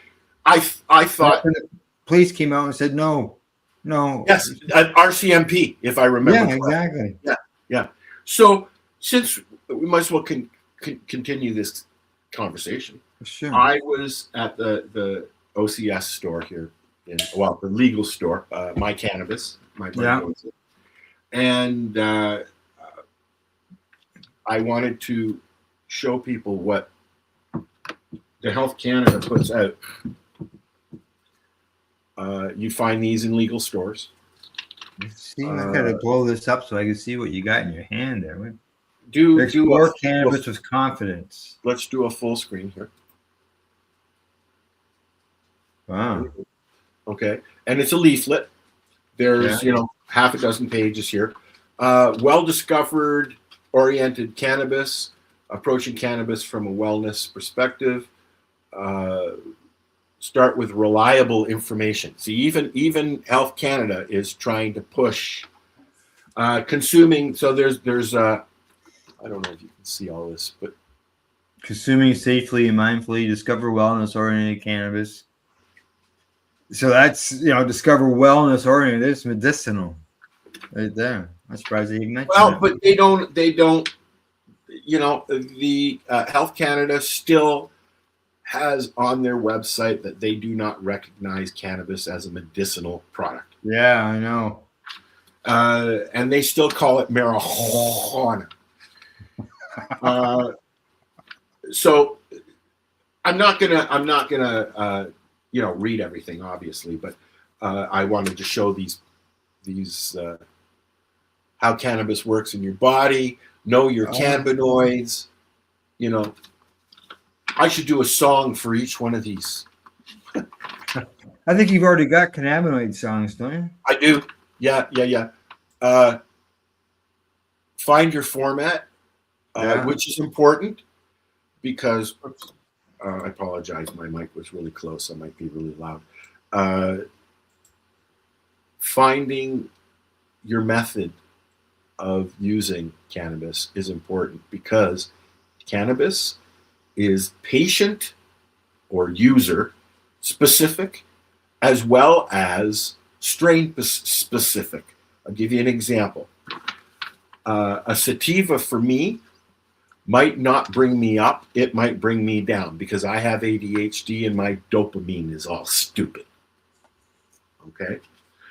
I thought the police came out and said no. Yes, RCMP, if I remember. Yeah, exactly. Yeah. So since we might as well continue this conversation. Sure. I was at the OCS store here. The legal store, My Cannabis, and I wanted to show people what the Health Canada puts out. You find these in legal stores. See, I gotta blow this up so I can see what you got in your hand there. Do cannabis with confidence. Let's do a full screen here. Wow. Okay, and it's a leaflet. There's half a dozen pages here. Well-discovered, oriented cannabis, approaching cannabis from a wellness perspective. Start with reliable information. See, even Health Canada is trying to push consuming. So there's I don't know if you can see all this, but consuming safely and mindfully, discover wellness-oriented cannabis. So that's, discover wellness oriented. It's medicinal right there. I'm surprised they even mentioned that. But they don't, the Health Canada still has on their website that they do not recognize cannabis as a medicinal product. Yeah, I know. And they still call it marijuana. So I'm not gonna read everything, obviously, but I wanted to show these how cannabis works in your body. Know your cannabinoids. I should do a song for each one of these. I think you've already got cannabinoid songs, don't you? I do. Yeah. Find your format, which is important because I apologize. My mic was really close. I might be really loud. Finding your method of using cannabis is important because cannabis is patient or user specific, as well as strain specific. I'll give you an example. A sativa for me might not bring me up, it might bring me down because I have ADHD and my dopamine is all stupid. Okay?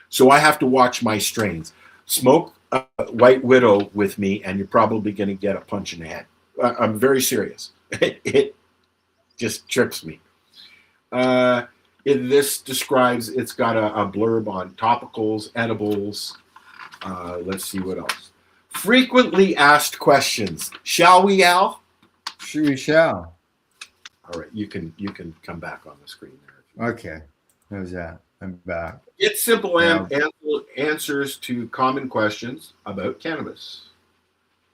So I have to watch my strains. Smoke White Widow with me and you're probably going to get a punch in the head. I'm very serious. It just trips me. This describes, it's got a blurb on topicals, edibles. Let's see what else. Frequently asked questions. Shall we, Al? Sure, we shall. All right, you can come back on the screen there. Okay. How's that? I'm back. It's simple Yeah. answers to common questions about cannabis.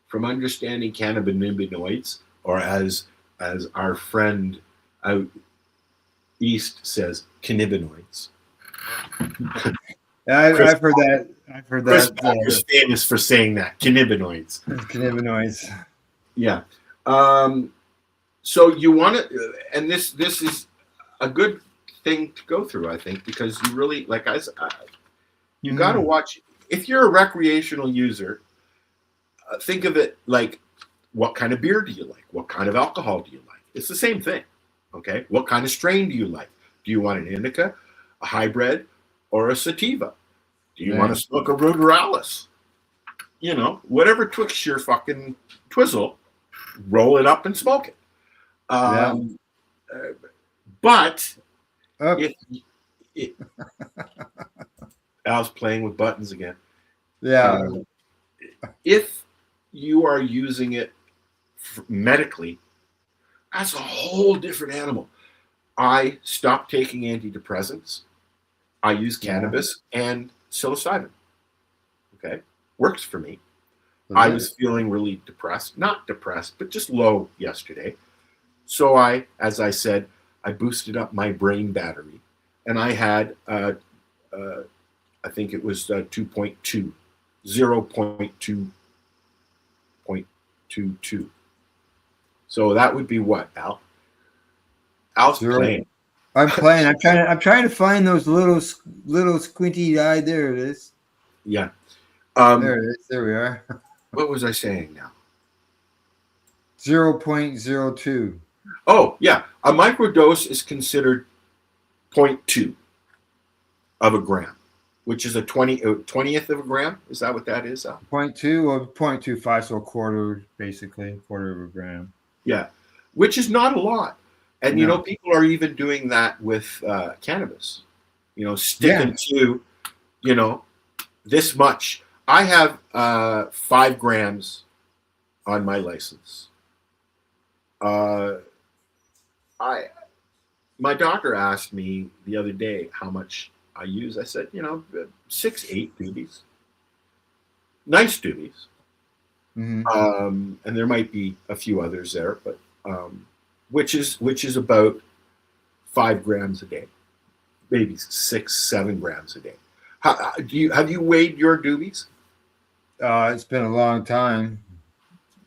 From understanding cannabinoids, or as our friend out east says, cannabinoids. I've heard that. I've heard Chris that. Packer's famous for saying that, cannabinoids. Cannabinoids. Yeah. So you want to, and this is a good thing to go through, I think, because you really, like I said, you got to watch. If you're a recreational user, think of it like, what kind of beer do you like? What kind of alcohol do you like? It's the same thing. Okay. What kind of strain do you like? Do you want an indica, a hybrid, or a sativa? Do you want to smoke a ruderalis? You know, whatever twixt your fucking twizzle, roll it up and smoke it. But if Al's playing with buttons again. Yeah. If you are using it medically, that's a whole different animal. I stopped taking antidepressants. I use cannabis and psilocybin. Okay, works for me. I was feeling really depressed, not depressed, but just low yesterday. So as I said, I boosted up my brain battery, and I had, I think it was 0.22. So that would be what, Al? Al's playing. I'm playing. I'm trying to find those little squinty eye. There it is. Yeah. There it is. There we are. What was I saying now? 0.02. Oh, yeah. A microdose is considered 0.2 of a gram, which is a 20th of a gram. Is that what that is, Al? 0.2 or 0.25, so a quarter, basically, quarter of a gram. Yeah, which is not a lot. And, you know, people are even doing that with cannabis, you know, sticking to, you know, this much. I have 5 grams on my license. My doctor asked me the other day how much I use. I said, you know, 6-8 doobies. Nice doobies. Mm-hmm. And there might be a few others there, but which is about 5 grams a day, maybe 6-7 grams a day. Have you weighed your doobies? It's been a long time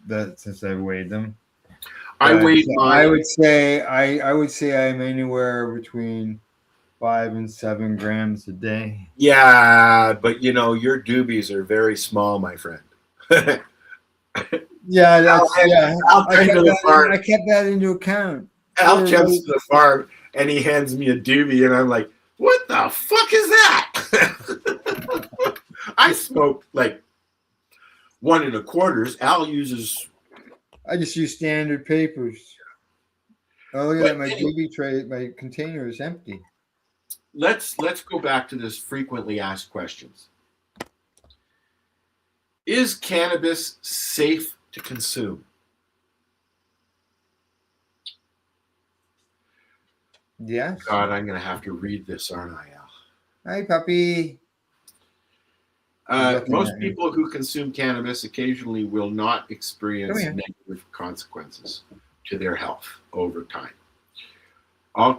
since I weighed them. I weighed mine. I would say I'm anywhere between 5 and 7 grams a day. Yeah, but you know your doobies are very small, my friend. Yeah, I kept that into account. Al comes to the farm and he hands me a doobie, and I'm like, "What the fuck is that?" I smoke like 1 1/4. Al uses. I just use standard papers. Oh, look at that! My doobie tray, my container is empty. Let's go back to this frequently asked questions. Is cannabis safe to consume? Yes. God, I'm going to have to read this, aren't I, Al? Hi, puppy. Most people who consume cannabis occasionally will not experience negative consequences to their health over time. All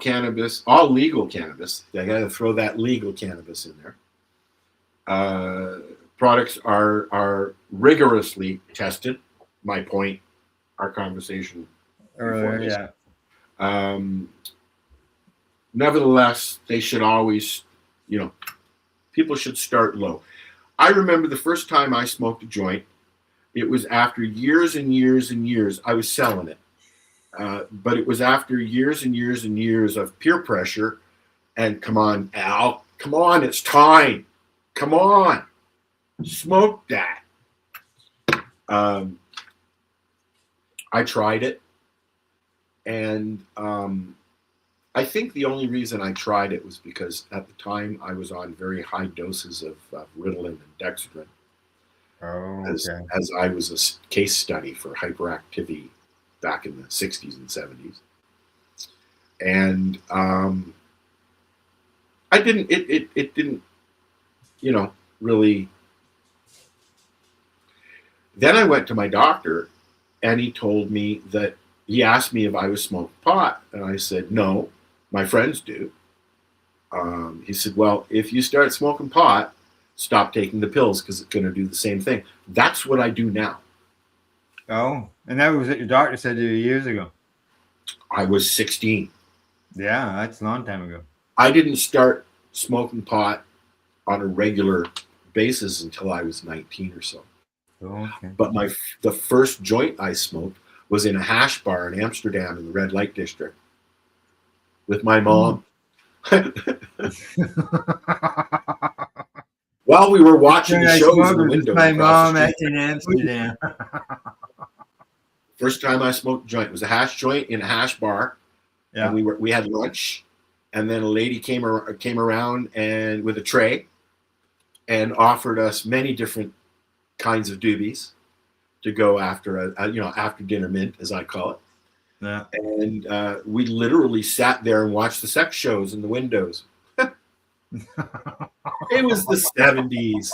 legal cannabis, they got to throw that legal cannabis in there. Products are rigorously tested. My point, our conversation earlier, nevertheless, they should always, people should start low. I remember the first time I smoked a joint, it was after years and years and years. I was selling it. But it was after years and years and years of peer pressure and come on, Al, come on, it's time. Come on, smoke that. I tried it. And I think the only reason I tried it was because at the time I was on very high doses of Ritalin and Dexedrine. As I was a case study for hyperactivity back in the 60s and 70s. And it didn't, really. Then I went to my doctor and he told me that he asked me if I was smoking pot. And I said, no, my friends do. He said, well, if you start smoking pot, stop taking the pills because it's going to do the same thing. That's what I do now. Oh, and that was what your doctor said to you years ago. I was 16. Yeah, that's a long time ago. I didn't start smoking pot on a regular basis until I was 19 or so. Oh, okay. But the first joint I smoked was in a hash bar in Amsterdam in the red light district with my mom. While we were watching the shows in the window. My mom in Amsterdam. First time I smoked a joint was a hash joint in a hash bar. Yeah. And we had lunch, and then a lady came around and with a tray and offered us many different kinds of doobies to go after after dinner mint, as I call it. Yeah. And we literally sat there and watched the sex shows in the windows. It was the 70s.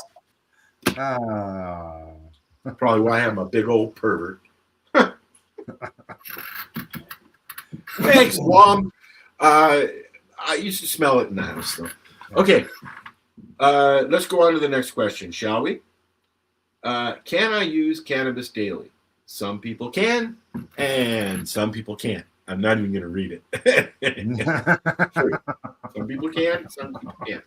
Probably why I'm a big old pervert. Thanks, Mom. I used to smell it in the house, though. Okay. Let's go on to the next question, shall we? Can I use cannabis daily? Some people can, and some people can't. I'm not even going to read it. Some people can, some people can't.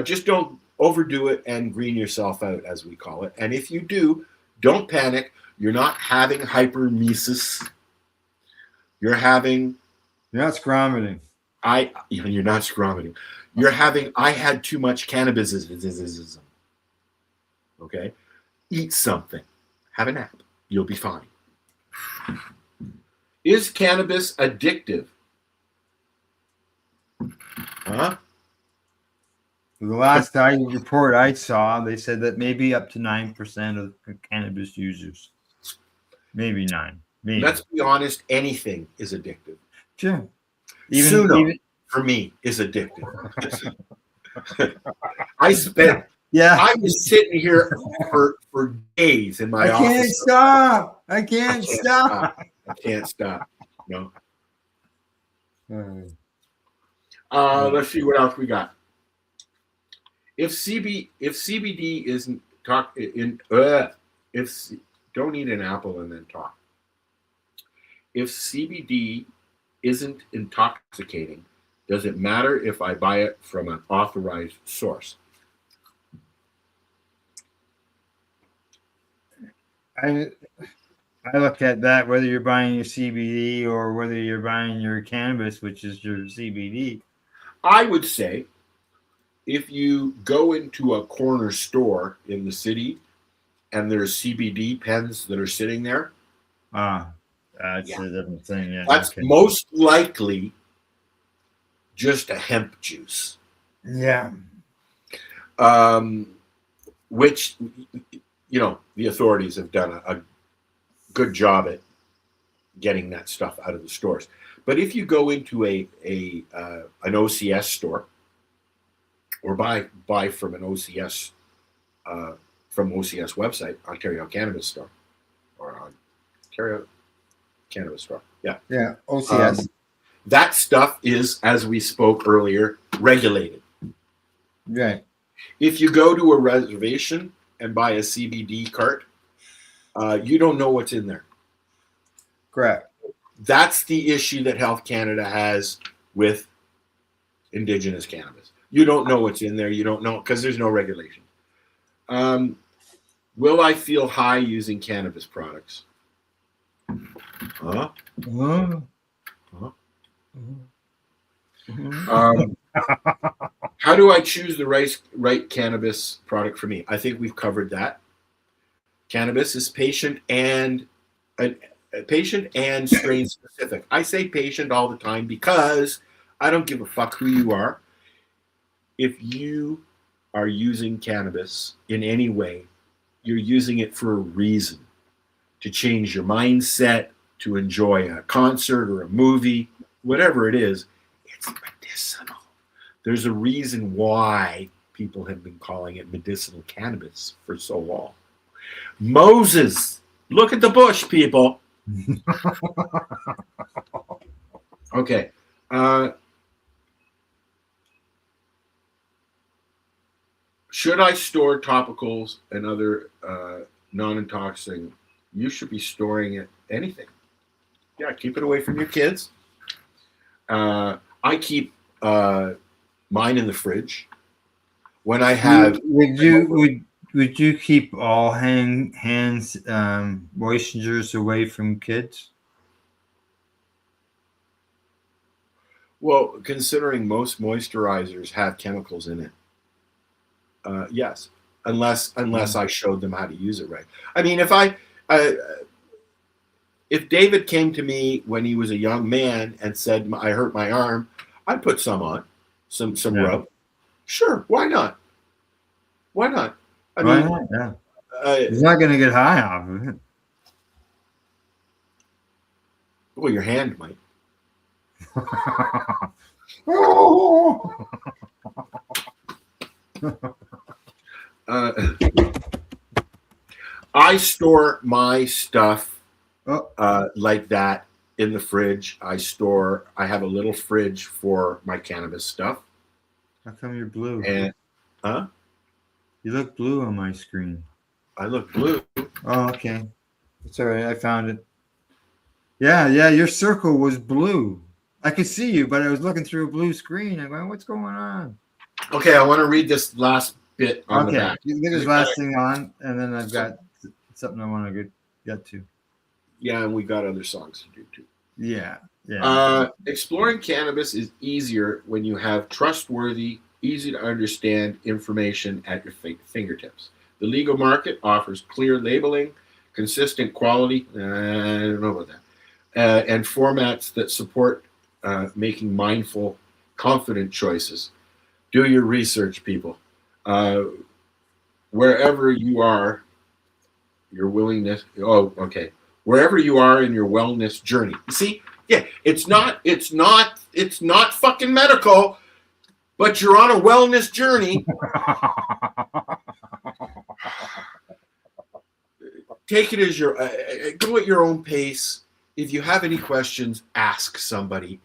Just don't overdo it and green yourself out, as we call it. And if you do, don't panic. You're not having hypermesis. You're not scromiting. You're not scromiting. You're having, I had too much cannabis. Okay? Eat something. Have a nap. You'll be fine. Is cannabis addictive? Huh? The last report I saw, they said that maybe up to 9% of cannabis users. Maybe 9. Maybe. Let's be honest, anything is addictive. Sure. Even for me, is addictive. I was sitting here for days in my office. I can't stop. I can't stop. No. Let's see what else we got. If CBD isn't don't eat an apple and then talk. If CBD isn't intoxicating, does it matter if I buy it from an authorized source? I look at that whether you're buying your CBD or whether you're buying your cannabis, which is your CBD. I would say if you go into a corner store in the city and there's CBD pens that are sitting there. That's a different thing. Yeah, that's most likely just a hemp juice. Yeah. Which, the authorities have done a good job at getting that stuff out of the stores. But if you go into an OCS store or buy from an OCS from OCS website, Ontario Cannabis Store, or Ontario Cannabis Store, yeah, OCS. That stuff is, as we spoke earlier, regulated. Right. If you go to a reservation and buy a CBD cart, you don't know what's in there. Correct. That's the issue that Health Canada has with indigenous cannabis. You don't know what's in there. You don't know because there's no regulation. Will I feel high using cannabis products? Huh? How do I choose the right cannabis product for me? I think we've covered that. Cannabis is patient and strain specific. I say patient all the time because I don't give a fuck who you are. If you are using cannabis in any way, you're using it for a reason, to change your mindset, to enjoy a concert or a movie, whatever it is. It's medicinal. There's a reason why people have been calling it medicinal cannabis for so long. Moses, look at the bush, people. Okay. Should I store topicals and other non-intoxicating? You should be storing it. Anything. Yeah, keep it away from your kids. I keep mine in the fridge. When I have, would you keep all hands moisturizers away from kids? Well, considering most moisturizers have chemicals in it, yes, unless I showed them how to use it right. I mean, if David came to me when he was a young man and said I hurt my arm, I'd put some on, some rub. Sure, why not? Why not? I mean, yeah. He's not going to get high off of it. Well, your hand might. I store my stuff like that in the fridge. I have a little fridge for my cannabis stuff. How come you're blue? And you look blue on my screen. I look blue. Oh, okay. It's all right. I found it. Yeah, your circle was blue. I could see you, but I was looking through a blue screen. I'm going, what's going on? Okay, I want to read this last bit on the back. You can get this last thing on, and then I've got something I want to get to. Yeah, and we got other songs to do too. Yeah. Exploring cannabis is easier when you have trustworthy, easy to understand information at your fingertips. The legal market offers clear labeling, consistent quality, I don't know about that, and formats that support making mindful, confident choices. Do your research, people. Wherever you are, your willingness. Oh, okay. Wherever you are in your wellness journey. You see, yeah, it's not fucking medical, but you're on a wellness journey. Take it as your go at your own pace. If you have any questions, ask somebody.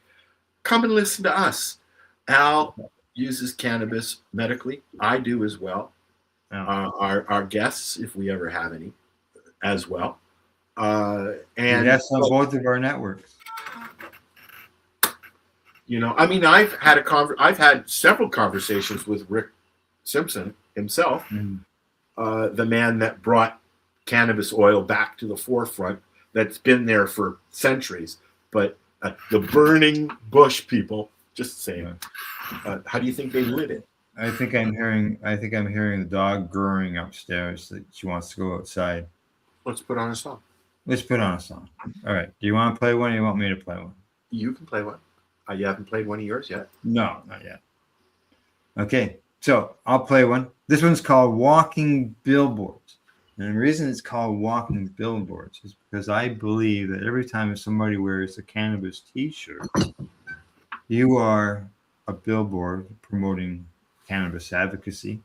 Come and listen to us. Al uses cannabis medically. I do as well. Our guests, if we ever have any, as well. And yes, on both of our networks. You know, I mean, I've had several conversations with Rick Simpson himself, the man that brought cannabis oil back to the forefront. That's been there for centuries, but the burning bush people, just saying. How do you think they lit it? I think I'm hearing the dog growling upstairs that she wants to go outside. Let's put on a song. Let's put on a song. All right. Do you want to play one, or you want me to play one? You can play one. You haven't played one of yours yet? No, not yet. Okay, so I'll play one. This one's called Walking Billboards. And the reason it's called Walking Billboards is because I believe that every time somebody wears a cannabis t-shirt, you are a billboard promoting cannabis advocacy.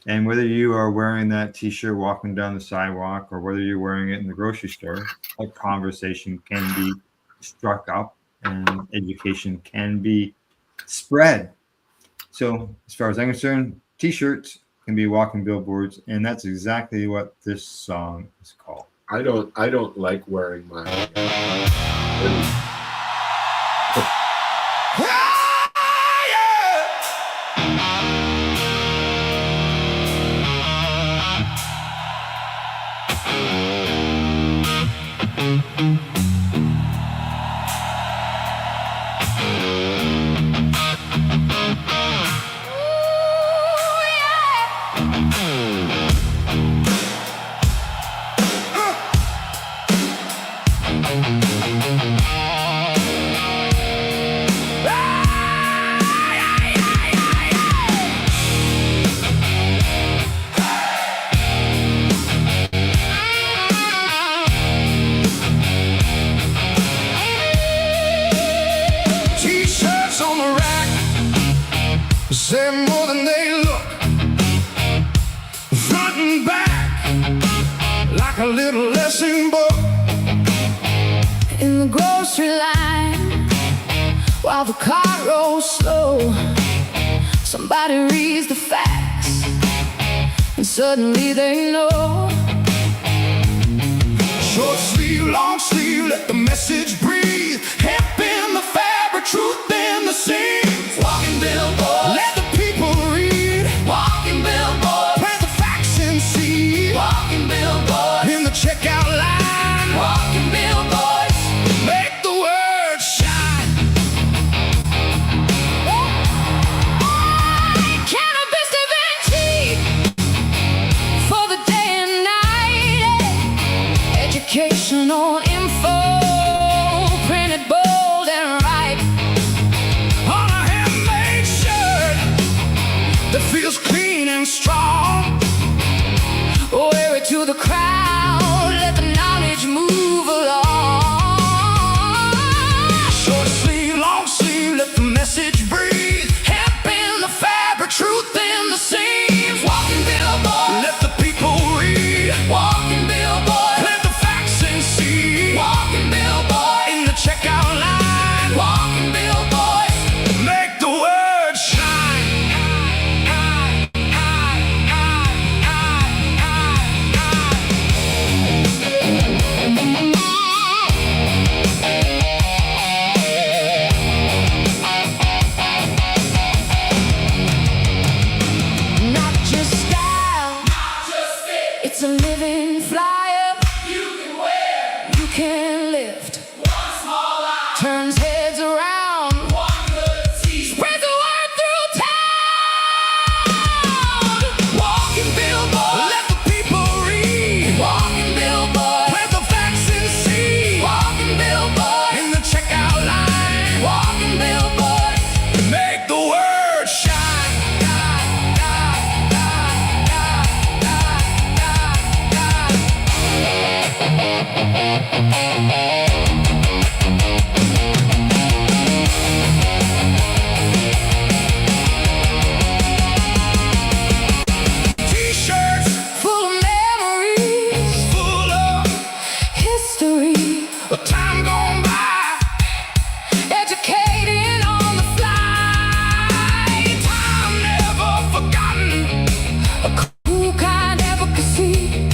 And whether you are wearing that t-shirt walking down the sidewalk or whether you're wearing it in the grocery store, a conversation can be struck up and education can be spread. So as far as I'm concerned, t-shirts can be walking billboards, and that's exactly what this song is called. I don't like wearing my T-shirts on the rack say more than they look. Front and back, like a little lesson book. In the grocery line, while the car rolls slow, somebody reads the facts, and suddenly they know. Short sleeve, long sleeve, let the message breathe. Hemp in the fabric, truth in the seams. Walking billboards, Let the people read. walking billboards, Plant the facts and seed. walking billboards, In the checkout line, walking billboards. make the word shine. Cannabis Da Vinci for the day and night. Educational info printed bold and right. On a handmade shirt that feels clean and strong. Wear it to the crowd, let the knowledge move along. Short sleeve, long sleeve, let the message breathe. Hemp in the fabric, truth in the seams. Walking billboards, Let the people read. walking billboards, Plant the facts and seed. walking billboards, In the checkout line, walking billboards. make the word shine. Not just style, it's a living flyer. You can wear, you can lift. One small eye turns heads around. One good tea spreads the word through town. Walking billboard, let the people read. Walking billboard, Plant the facts and seed. walking billboard, In the checkout line, walking billboard. make the word shine. T-shirts Full of memories, full of history, time gone by. educating on the fly. Time never forgotten. Cool kind advocacy.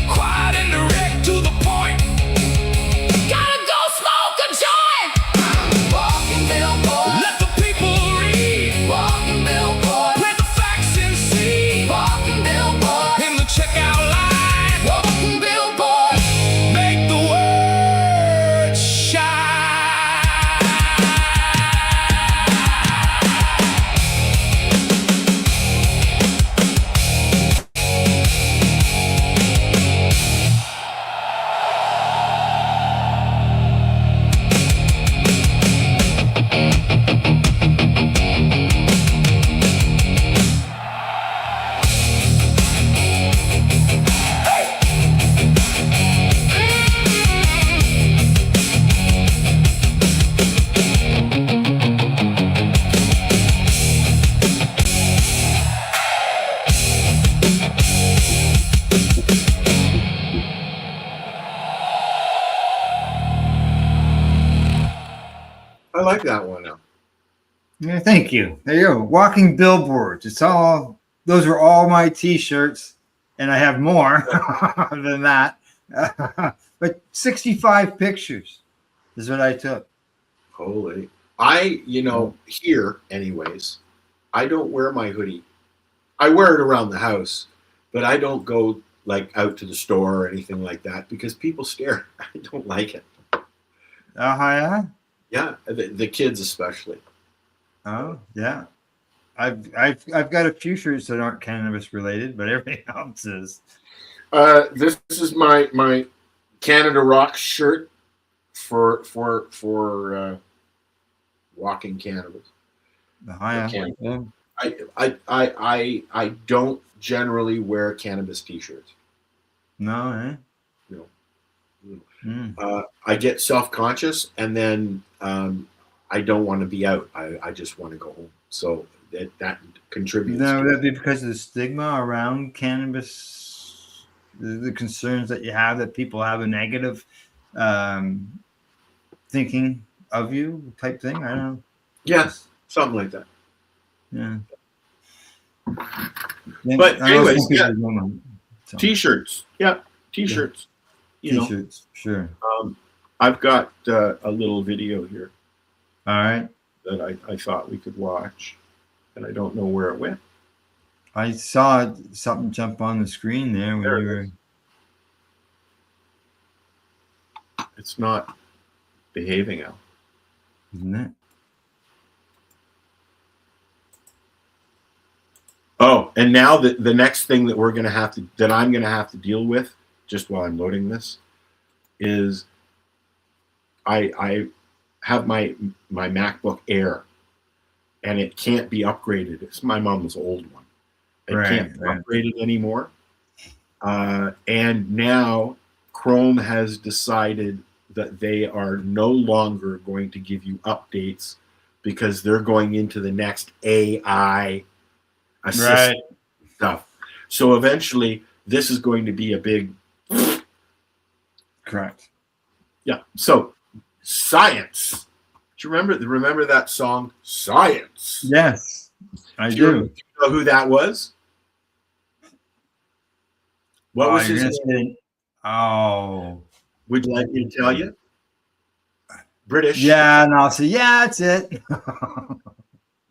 Quiet and direct to the point. Gotta go smoke a joint. Walking billboard, Let the people read. walking billboard, Plant the facts and seed. walking billboard, In the checkout line, walking billboard. make the word shine. I like that one. Yeah, thank you. There you go. Walking billboards. It's all. Those are all my T-shirts, and I have more than that. But 65 pictures is what I took. Holy. Here, anyways, I don't wear my hoodie. I wear it around the house, but I don't go like out to the store or anything like that because people stare. I don't like it. Yeah. Yeah, the kids especially. Oh, yeah. I've got a few shirts that aren't cannabis related, but everything else is. This is my Canada Rock shirt for walking cannabis. The high. Yeah. I don't generally wear cannabis t-shirts. No, eh? No. Mm. I get self-conscious, and then I don't want to be out. I just want to go home. So that contributes. No, would that be because of the stigma around cannabis, the concerns that you have that people have a negative thinking of you type thing? I don't know. Yes, something like that. Yeah. But anyways, yeah. So. T-shirts. Yeah, T-shirts. Yeah. T-shirts, sure. I've got a little video here. All right. That I thought we could watch, and I don't know where it went. I saw something jump on the screen there when you were. It's not behaving, Al. Isn't it? Oh, and now the next thing that I'm gonna have to deal with, just while I'm loading this, is I have my MacBook Air, and it can't be upgraded. It's my mom's old one. It can't be upgraded anymore. And now Chrome has decided that they are no longer going to give you updates because they're going into the next AI assistant stuff. So eventually, this is going to be a big. Correct. Yeah. So science. Do you remember that song, Science? Yes, I do. Do you know who that was? What was his name? Would you like me to tell you? British. Yeah, and I'll say, yeah, that's it.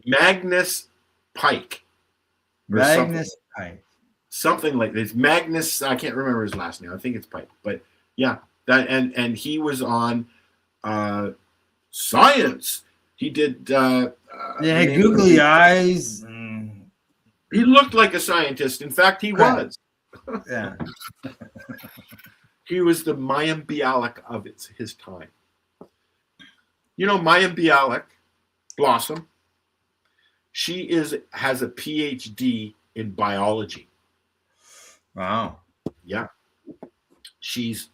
Magnus Pike. Magnus Pike. Something like this. Magnus, I can't remember his last name. I think it's Pike. But yeah, that and he was on Science. He did googly eyes. He looked like a scientist. In fact, he was. Yeah. He was the Mayim Bialik of his time. You know Mayim Bialik, Blossom. She has a PhD in biology. Wow. Yeah. She's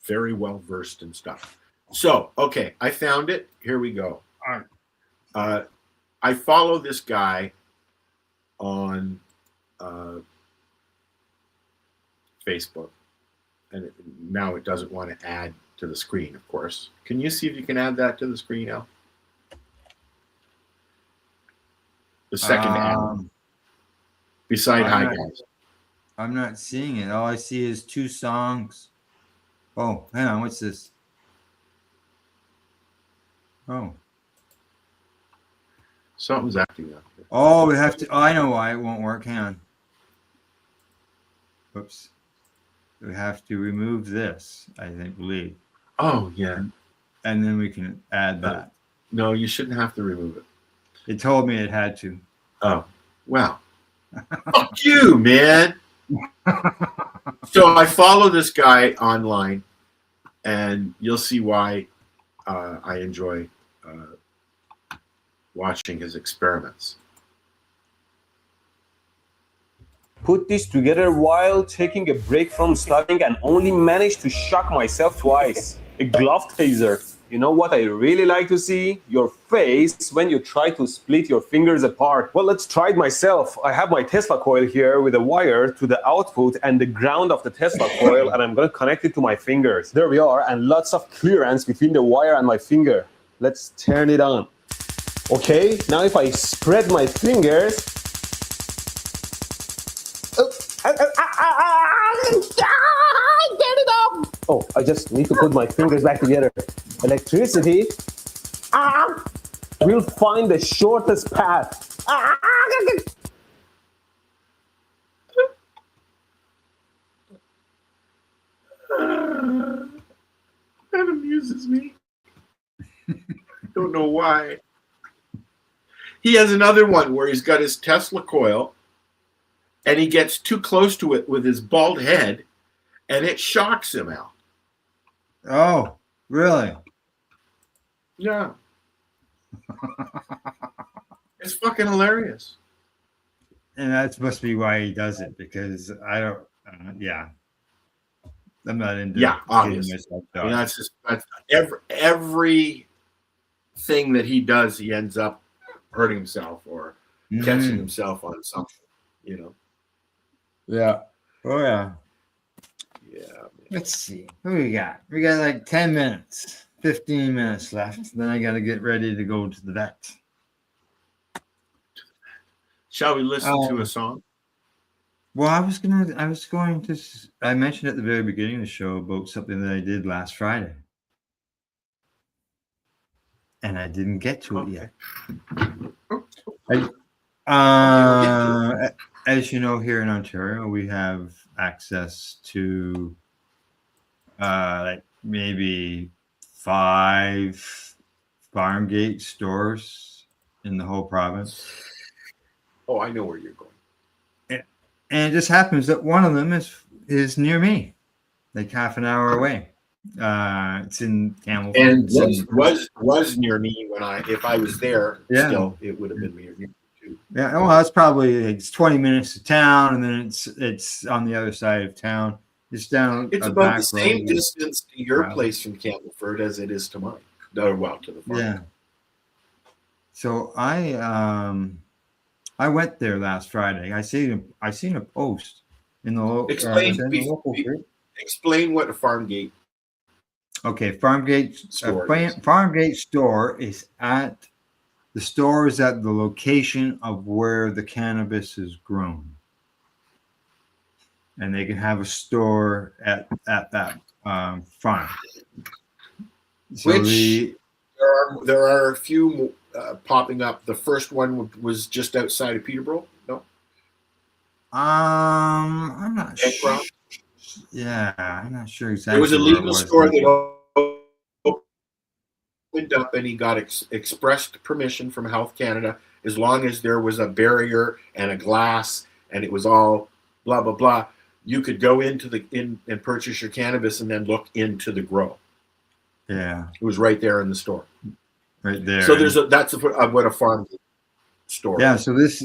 very well versed in stuff. So, okay, I found it. Here we go. All right. I follow this guy on Facebook, and now it doesn't want to add to the screen, of course. Can you see if you can add that to the screen now? The second ad. Beside High Guys. I'm not seeing it. All I see is 2 songs. Oh, hang on. What's this? Oh. Something's acting up. Oh, we have to. Oh, I know why it won't work. Hang on. Whoops. We have to remove this, I believe. Oh, yeah. And then we can add that. No, you shouldn't have to remove it. It told me it had to. Oh, wow. Fuck you, man. So I follow this guy online, and you'll see why I enjoy watching his experiments. Put this together while taking a break from studying and only managed to shock myself twice. A glove taser. You know what I really like to see? Your face when you try to split your fingers apart. Well, let's try it myself. I have my Tesla coil here with a wire to the output and the ground of the Tesla coil, and I'm going to connect it to my fingers. There we are, and lots of clearance between the wire and my finger. Let's turn it on. Okay, now if I spread my fingers... Oh, I just need to put my fingers back together. Electricity will find the shortest path. That amuses me. Don't know why. He has another one where he's got his Tesla coil and he gets too close to it with his bald head and it shocks him out. Oh, really? Yeah. It's fucking hilarious. And that must be why he does it, because I don't. Yeah, I'm not into. Yeah, getting obviously. myself I mean, done. that's every thing that he does, he ends up hurting himself or catching himself on something. You know. Yeah. Oh yeah. Yeah. Man. Let's see. What do we got? We got like 10 minutes, 15 minutes left. Then I got to get ready to go to the vet. Shall we listen to a song? Well, I mentioned at the very beginning of the show about something that I did last Friday. And I didn't get to it yet. As you know, here in Ontario, we have access to like maybe 5 farm gate stores in the whole province. Oh, I know where you're going. And it just happens that one of them is near me, like half an hour away. It's in Campbell. And was near me if I was there. Yeah. Still, it would have been near me too. Yeah, well, it's 20 minutes to town, and then it's on the other side of town. It's down. It's about the same distance to your place from Campbellford as it is to mine. Well, to the farm. Yeah. So I went there last Friday. I seen a post in the local group. Explain what a farm gate. Okay, farm gate store is at the location of where the cannabis is grown, and they can have a store at that farm. So there are a few popping up. The first one was just outside of Peterborough. No, I'm not sure. Yeah, I'm not sure exactly. There was a legal store that opened up, and he got expressed permission from Health Canada as long as there was a barrier and a glass, and it was all blah blah blah. You could go into and purchase your cannabis, and then look into the grow. Yeah, it was right there in the store. Right there. So that's what a farm store. Yeah. So this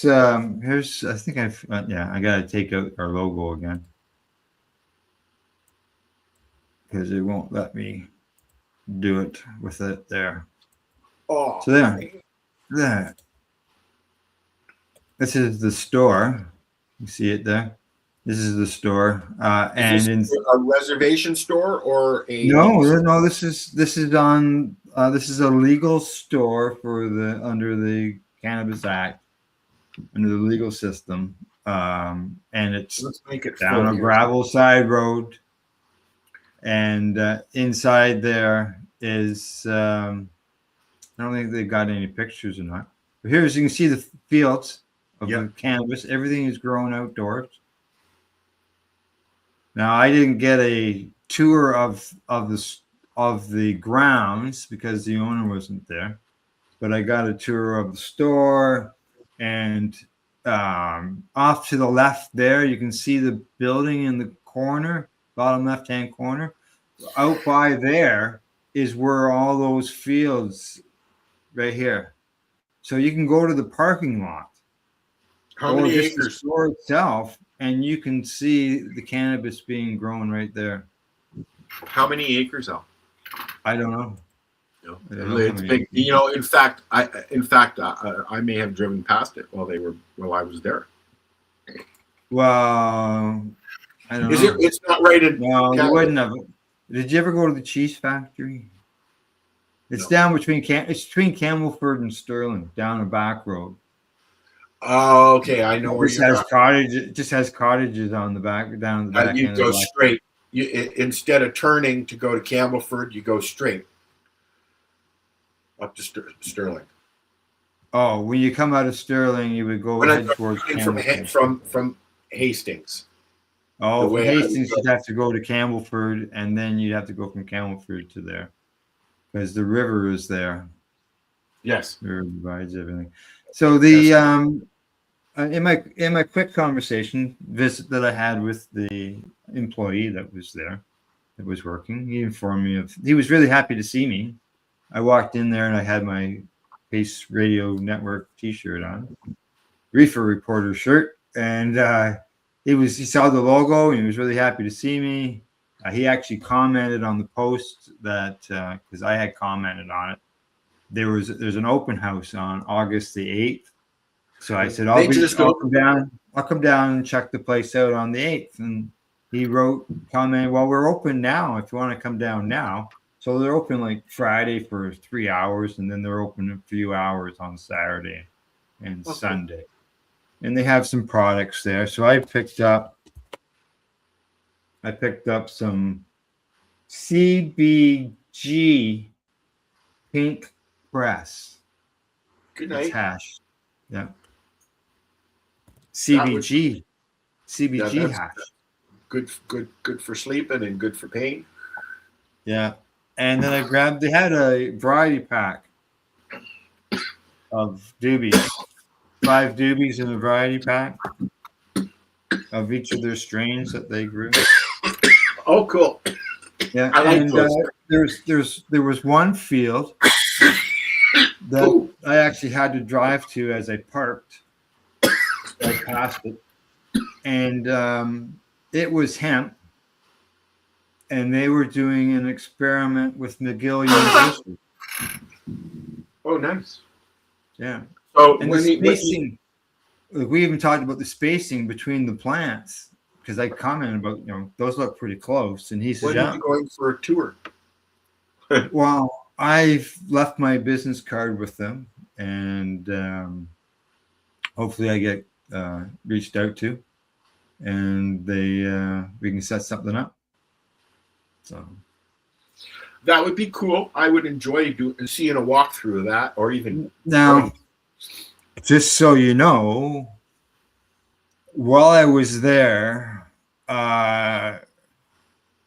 here's I think I got to take out our logo again because it won't let me do it with it there. Oh. So there. This is the store. You see it there. This is the store, and is this a reservation store or a no. This is on. This is a legal store under the Cannabis Act, under the legal system, and it's down a gravel side road, and inside there is. I don't think they've got any pictures or not. But here, as you can see, the fields of the cannabis. Everything is grown outdoors. Now, I didn't get a tour of the grounds because the owner wasn't there, but I got a tour of the store, and off to the left there, you can see the building in the corner, bottom left-hand corner. Out by there is where all those fields right here. So you can go to the parking lot. How many acres? The store itself. And you can see the cannabis being grown right there. How many acres, Al? I don't know. No, it's big. You know, in fact, I may have driven past it while I was there. Well, I don't know. It's not right in. No, you wouldn't have. Did you ever go to the cheese factory? It's down between Campbellford and Sterling, down a back road. Oh, okay. I know where you're at. It just has cottages on the back, down the back. You go straight. Instead of turning to go to Campbellford, you go straight up to Sterling. Oh, when you come out of Sterling, you would go head towards from Hastings. Oh, The from way I Hastings, was- you'd have to go to Campbellford, and then you'd have to go from Campbellford to there, because the river is there. Yes. The river divides everything. So the in my quick conversation visit that I had with the employee that was there, that was working, he informed me he was really happy to see me. I walked in there and I had my Pace Radio Network T-shirt on, Reefer Reporter shirt, and he saw the logo and he was really happy to see me. He actually commented on the post that because I had commented on it. There's an open house on August the 8th. So I said, I'll come down and check the place out on the 8th. And he commented, well, we're open now if you want to come down now. So they're open like Friday for 3 hours, and then they're open a few hours on Saturday and Sunday. And they have some products there. So I picked up some CBG pink press. Good It's night. hash. Yeah. CBG hash. Good for sleeping and good for pain. Yeah. And then they had a variety pack of doobies, 5 doobies in a variety pack of each of their strains that they grew. Oh, cool. Yeah. I like those. There was one field that I actually had to drive to as I parked. I passed it, and it was hemp, and they were doing an experiment with McGill University. Oh, nice. Yeah. So And the spacing, we even talked about the spacing between the plants, because I commented about, those look pretty close. And he said, when are you going for a tour? Well, I've left my business card with them, and hopefully I get reached out to, and we can set something up. So That would be cool. I would enjoy seeing a walkthrough of that, or even now, just so you know, while I was there,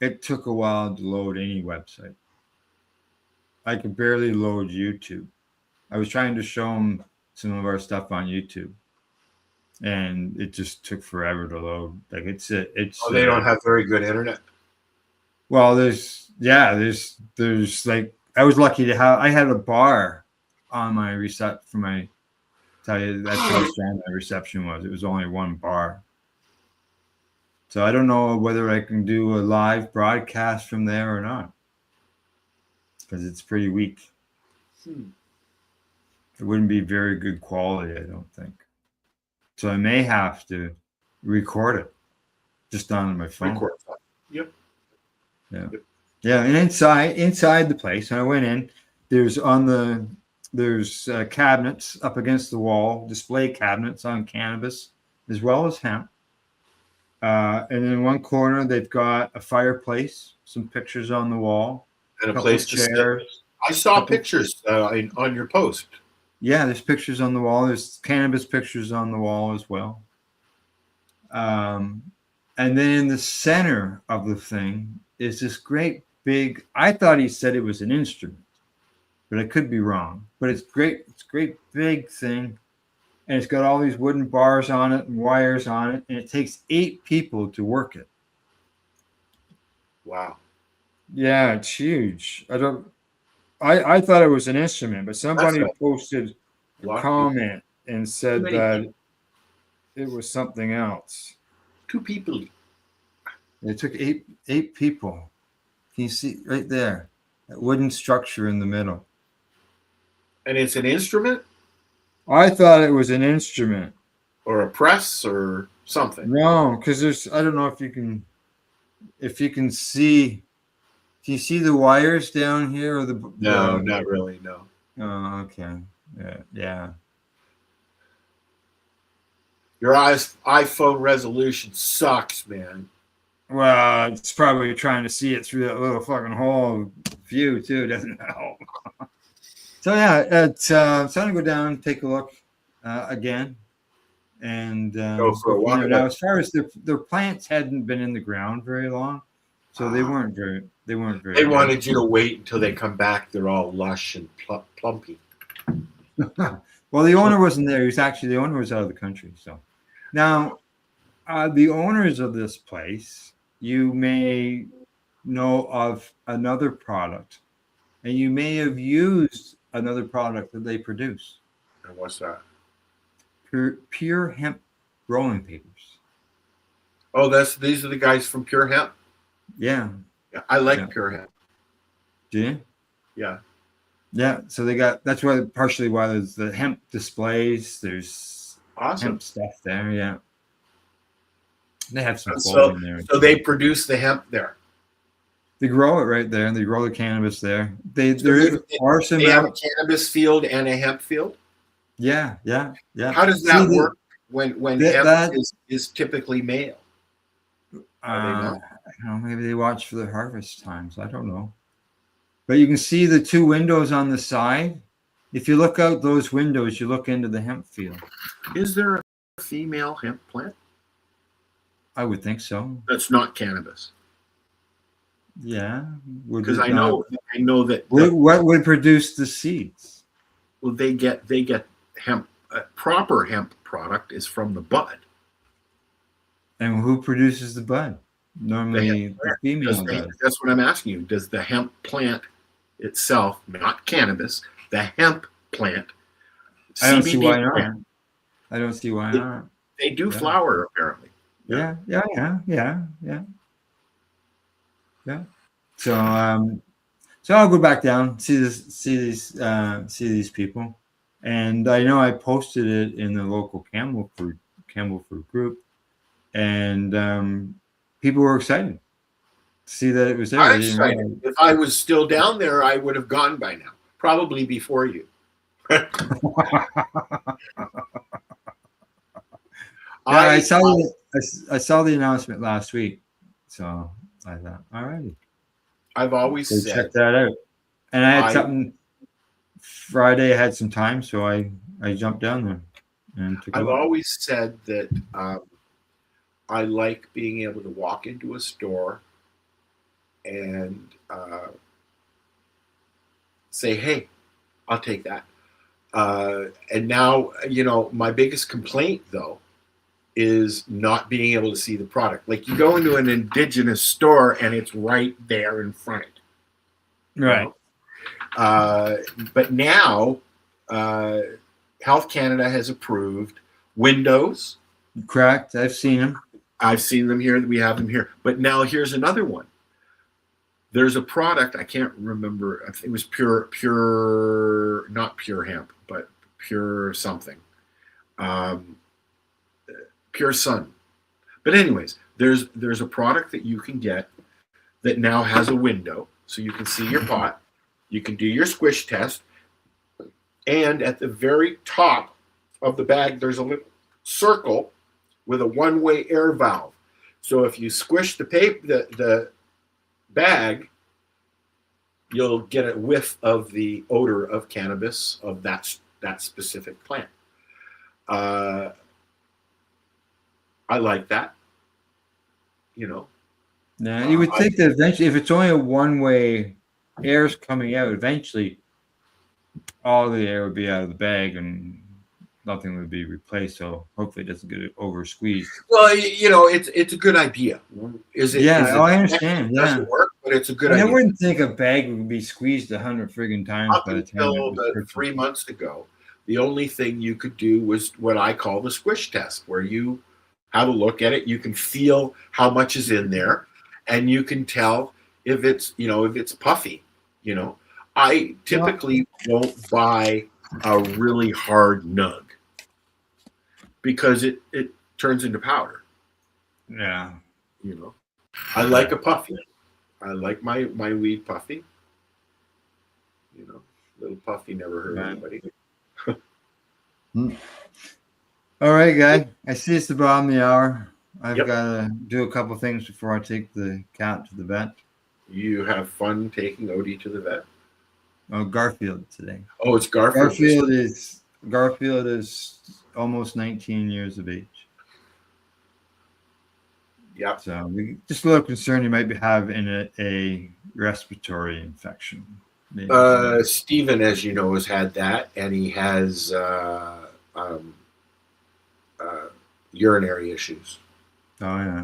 it took a while to load any website. I could barely load YouTube. I was trying to show them some of our stuff on YouTube, and it just took forever to load. Like it's they don't have very good internet. Well, there's like, I was lucky to have, I had a bar on my that's how strong my reception was. It was only one bar. So I don't know whether I can do a live broadcast from there or not, because it's pretty weak. It wouldn't be very good quality, I don't think. So I may have to record it just on my phone. Yep. Yeah. Yeah. And inside the place, and I went in, there's cabinets up against the wall, display cabinets on cannabis as well as hemp. And in one corner, they've got a fireplace, some pictures on the wall, and a place to sit. I saw pictures on your post. Yeah, there's pictures on the wall. There's cannabis pictures on the wall as well. And then in the center of the thing is this great big, I thought he said it was an instrument, but I could be wrong. But it's great. It's a great big thing. And it's got all these wooden bars on it and wires on it. And it takes 8 people to work it. Wow. Yeah, it's huge. I thought it was an instrument, but somebody posted a comment and said that it was something else. 2 people. It took eight people. Can you see right there? That wooden structure in the middle. And it's an instrument? I thought it was an instrument. Or a press or something. No, because I don't know if you can see. Do you see the wires down here? No, not really, no. Oh, okay. Yeah. Your iPhone resolution sucks, man. Well, it's probably trying to see it through that little fucking hole view too, doesn't help. So yeah, it's time to go down and take a look again. and Go for a go from walk. there. Now, as far as their plants hadn't been in the ground very long, so they weren't very They good. wanted you to wait until they come back. They're all lush and plumpy. Well, the owner wasn't there. The owner was out of the country. So now, the owners of this place, you may know of another product, and you may have used another product that they produce. And what's that? Pure hemp rolling papers. Oh, these are the guys from Pure Hemp. Yeah. Yeah, I like Pure Hemp. Do you? Yeah. Yeah. So that's why partially why there's the hemp displays. There's Awesome. hemp stuff there. Yeah. They have some So, clothing there. so they produce the hemp there. They grow it right there. They grow the cannabis there. There are some. They have a cannabis field and a hemp field. Yeah. How does that work when hemp is typically male? I don't know, maybe they watch for the harvest times. I don't know. But you can see the two windows on the side. If you look out those windows, you look into the hemp field. Is there a female hemp plant? I would think so. That's not cannabis. Yeah. Because I know that. What would produce the seeds? Well, they get hemp. Proper hemp product is from the bud. And who produces the bud? Normally, the female does. That's what I'm asking you. Does the hemp plant itself, not cannabis, the hemp plant, I don't see CBD why not. plant, I don't see why not. they do flower apparently. Yeah. So I'll go back down, see these people, and I know I posted it in the local Camel Fruit group, and people were excited to see that it was there. I'm excited. If I was still down there, I would have gone by now, probably before you. I saw the announcement last week, so I thought, all right. I've always said, check that out. And I had something Friday. I had some time, so I jumped down there and took. I've always said that I like being able to walk into a store and say, "Hey, I'll take that." And now, my biggest complaint though is not being able to see the product. Like you go into an indigenous store and it's right there in front. Right. But now Health Canada has approved windows. Correct. I've seen them. I've seen them here. We have them here. But now here's another one. There's a product, I can't remember. I think it was not pure hemp, but pure something. Pure Sun. But anyways, there's a product that you can get that now has a window, so you can see your pot, you can do your squish test, and at the very top of the bag there's a little circle with a one-way air valve. So if you squish the bag, you'll get a whiff of the odor of cannabis of that specific plant. I like that, Yeah, you would think that eventually, if it's only a one-way air's coming out, eventually all the air would be out of the bag and nothing would be replaced. So hopefully it doesn't get over squeezed. Well, it's a good idea. Is it? Yeah, is it I understand. It doesn't work, but it's a good idea. I wouldn't think a bag would be squeezed 100 friggin' times Up by the time. until 3 months ago, the only thing you could do was what I call the squish test, where you have a look at it. You can feel how much is in there, and you can tell if it's puffy. I typically won't buy a really hard nug because it turns into powder. Yeah. I like a puffy. I like my weed puffy. Little puffy never hurt anybody. All right, guy. I see it's the bottom of the hour. I've Yep. got to do a couple things before I take the cat to the vet. You have fun taking Odie to the vet. Oh, Garfield today. Oh, it's Garfield. Garfield is almost 19 years of age. Yep. So we just a little concerned he might be having a respiratory infection. Maybe. Stephen, as you know, has had that, and he has urinary issues. Oh yeah.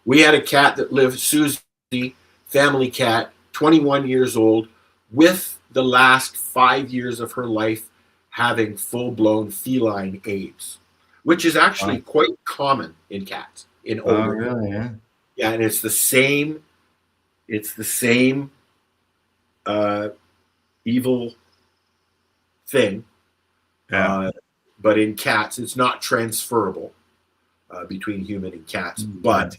We had a cat that lived, Susie, family cat, 21 years old, with the last 5 years of her life having full-blown feline AIDS, which is actually quite common in cats. In older. Oh really? Yeah. Yeah, and it's the same. It's the same evil thing. Yeah. But in cats, it's not transferable between human and cats. But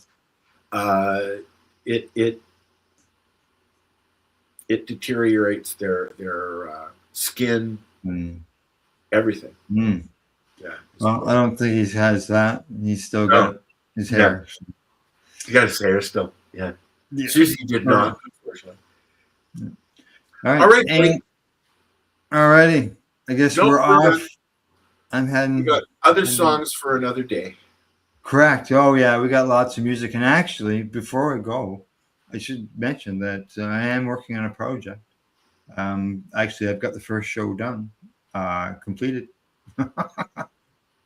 it deteriorates their skin, everything. Mm. Yeah. Well, I don't think he has that. He's still got his hair. He got his hair still. Yeah. Susie did not, unfortunately. All right. All right. Alrighty. I guess we're off. I'm heading. We got other songs for another day. Correct. Oh yeah, we got lots of music. And actually, before I go, I should mention that I am working on a project. Actually, I've got the first show done, completed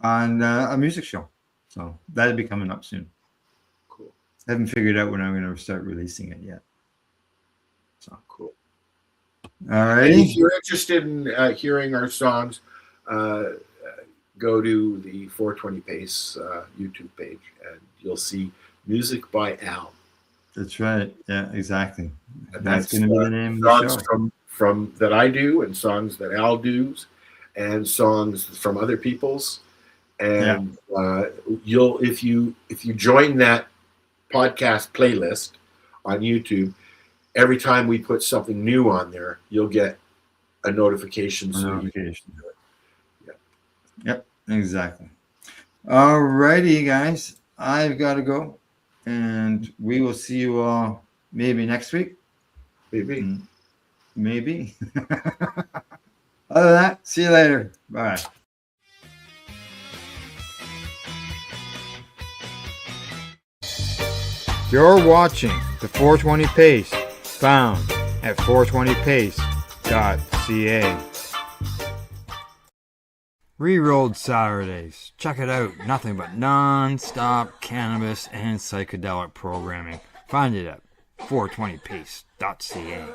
on a music show. So that'll be coming up soon. Cool. I haven't figured out when I'm going to start releasing it yet. So cool. All right. If you're interested in hearing our songs, go to the 420 Pace YouTube page, and you'll see music by Al. That's right. Yeah, exactly. And that's going to be the name of the show. From that I do, and songs that Al does, and songs from other people's. And you'll if you join that podcast playlist on YouTube, every time we put something new on there, you'll get a notification. Yep, exactly. All righty, guys. I've got to go, and we will see you all maybe next week. Maybe. Other than that, see you later. Bye. You're watching the 420 Pace, found at 420pace.ca. Rerolled Saturdays. Check it out. Nothing but non-stop cannabis and psychedelic programming. Find it at 420pace.ca.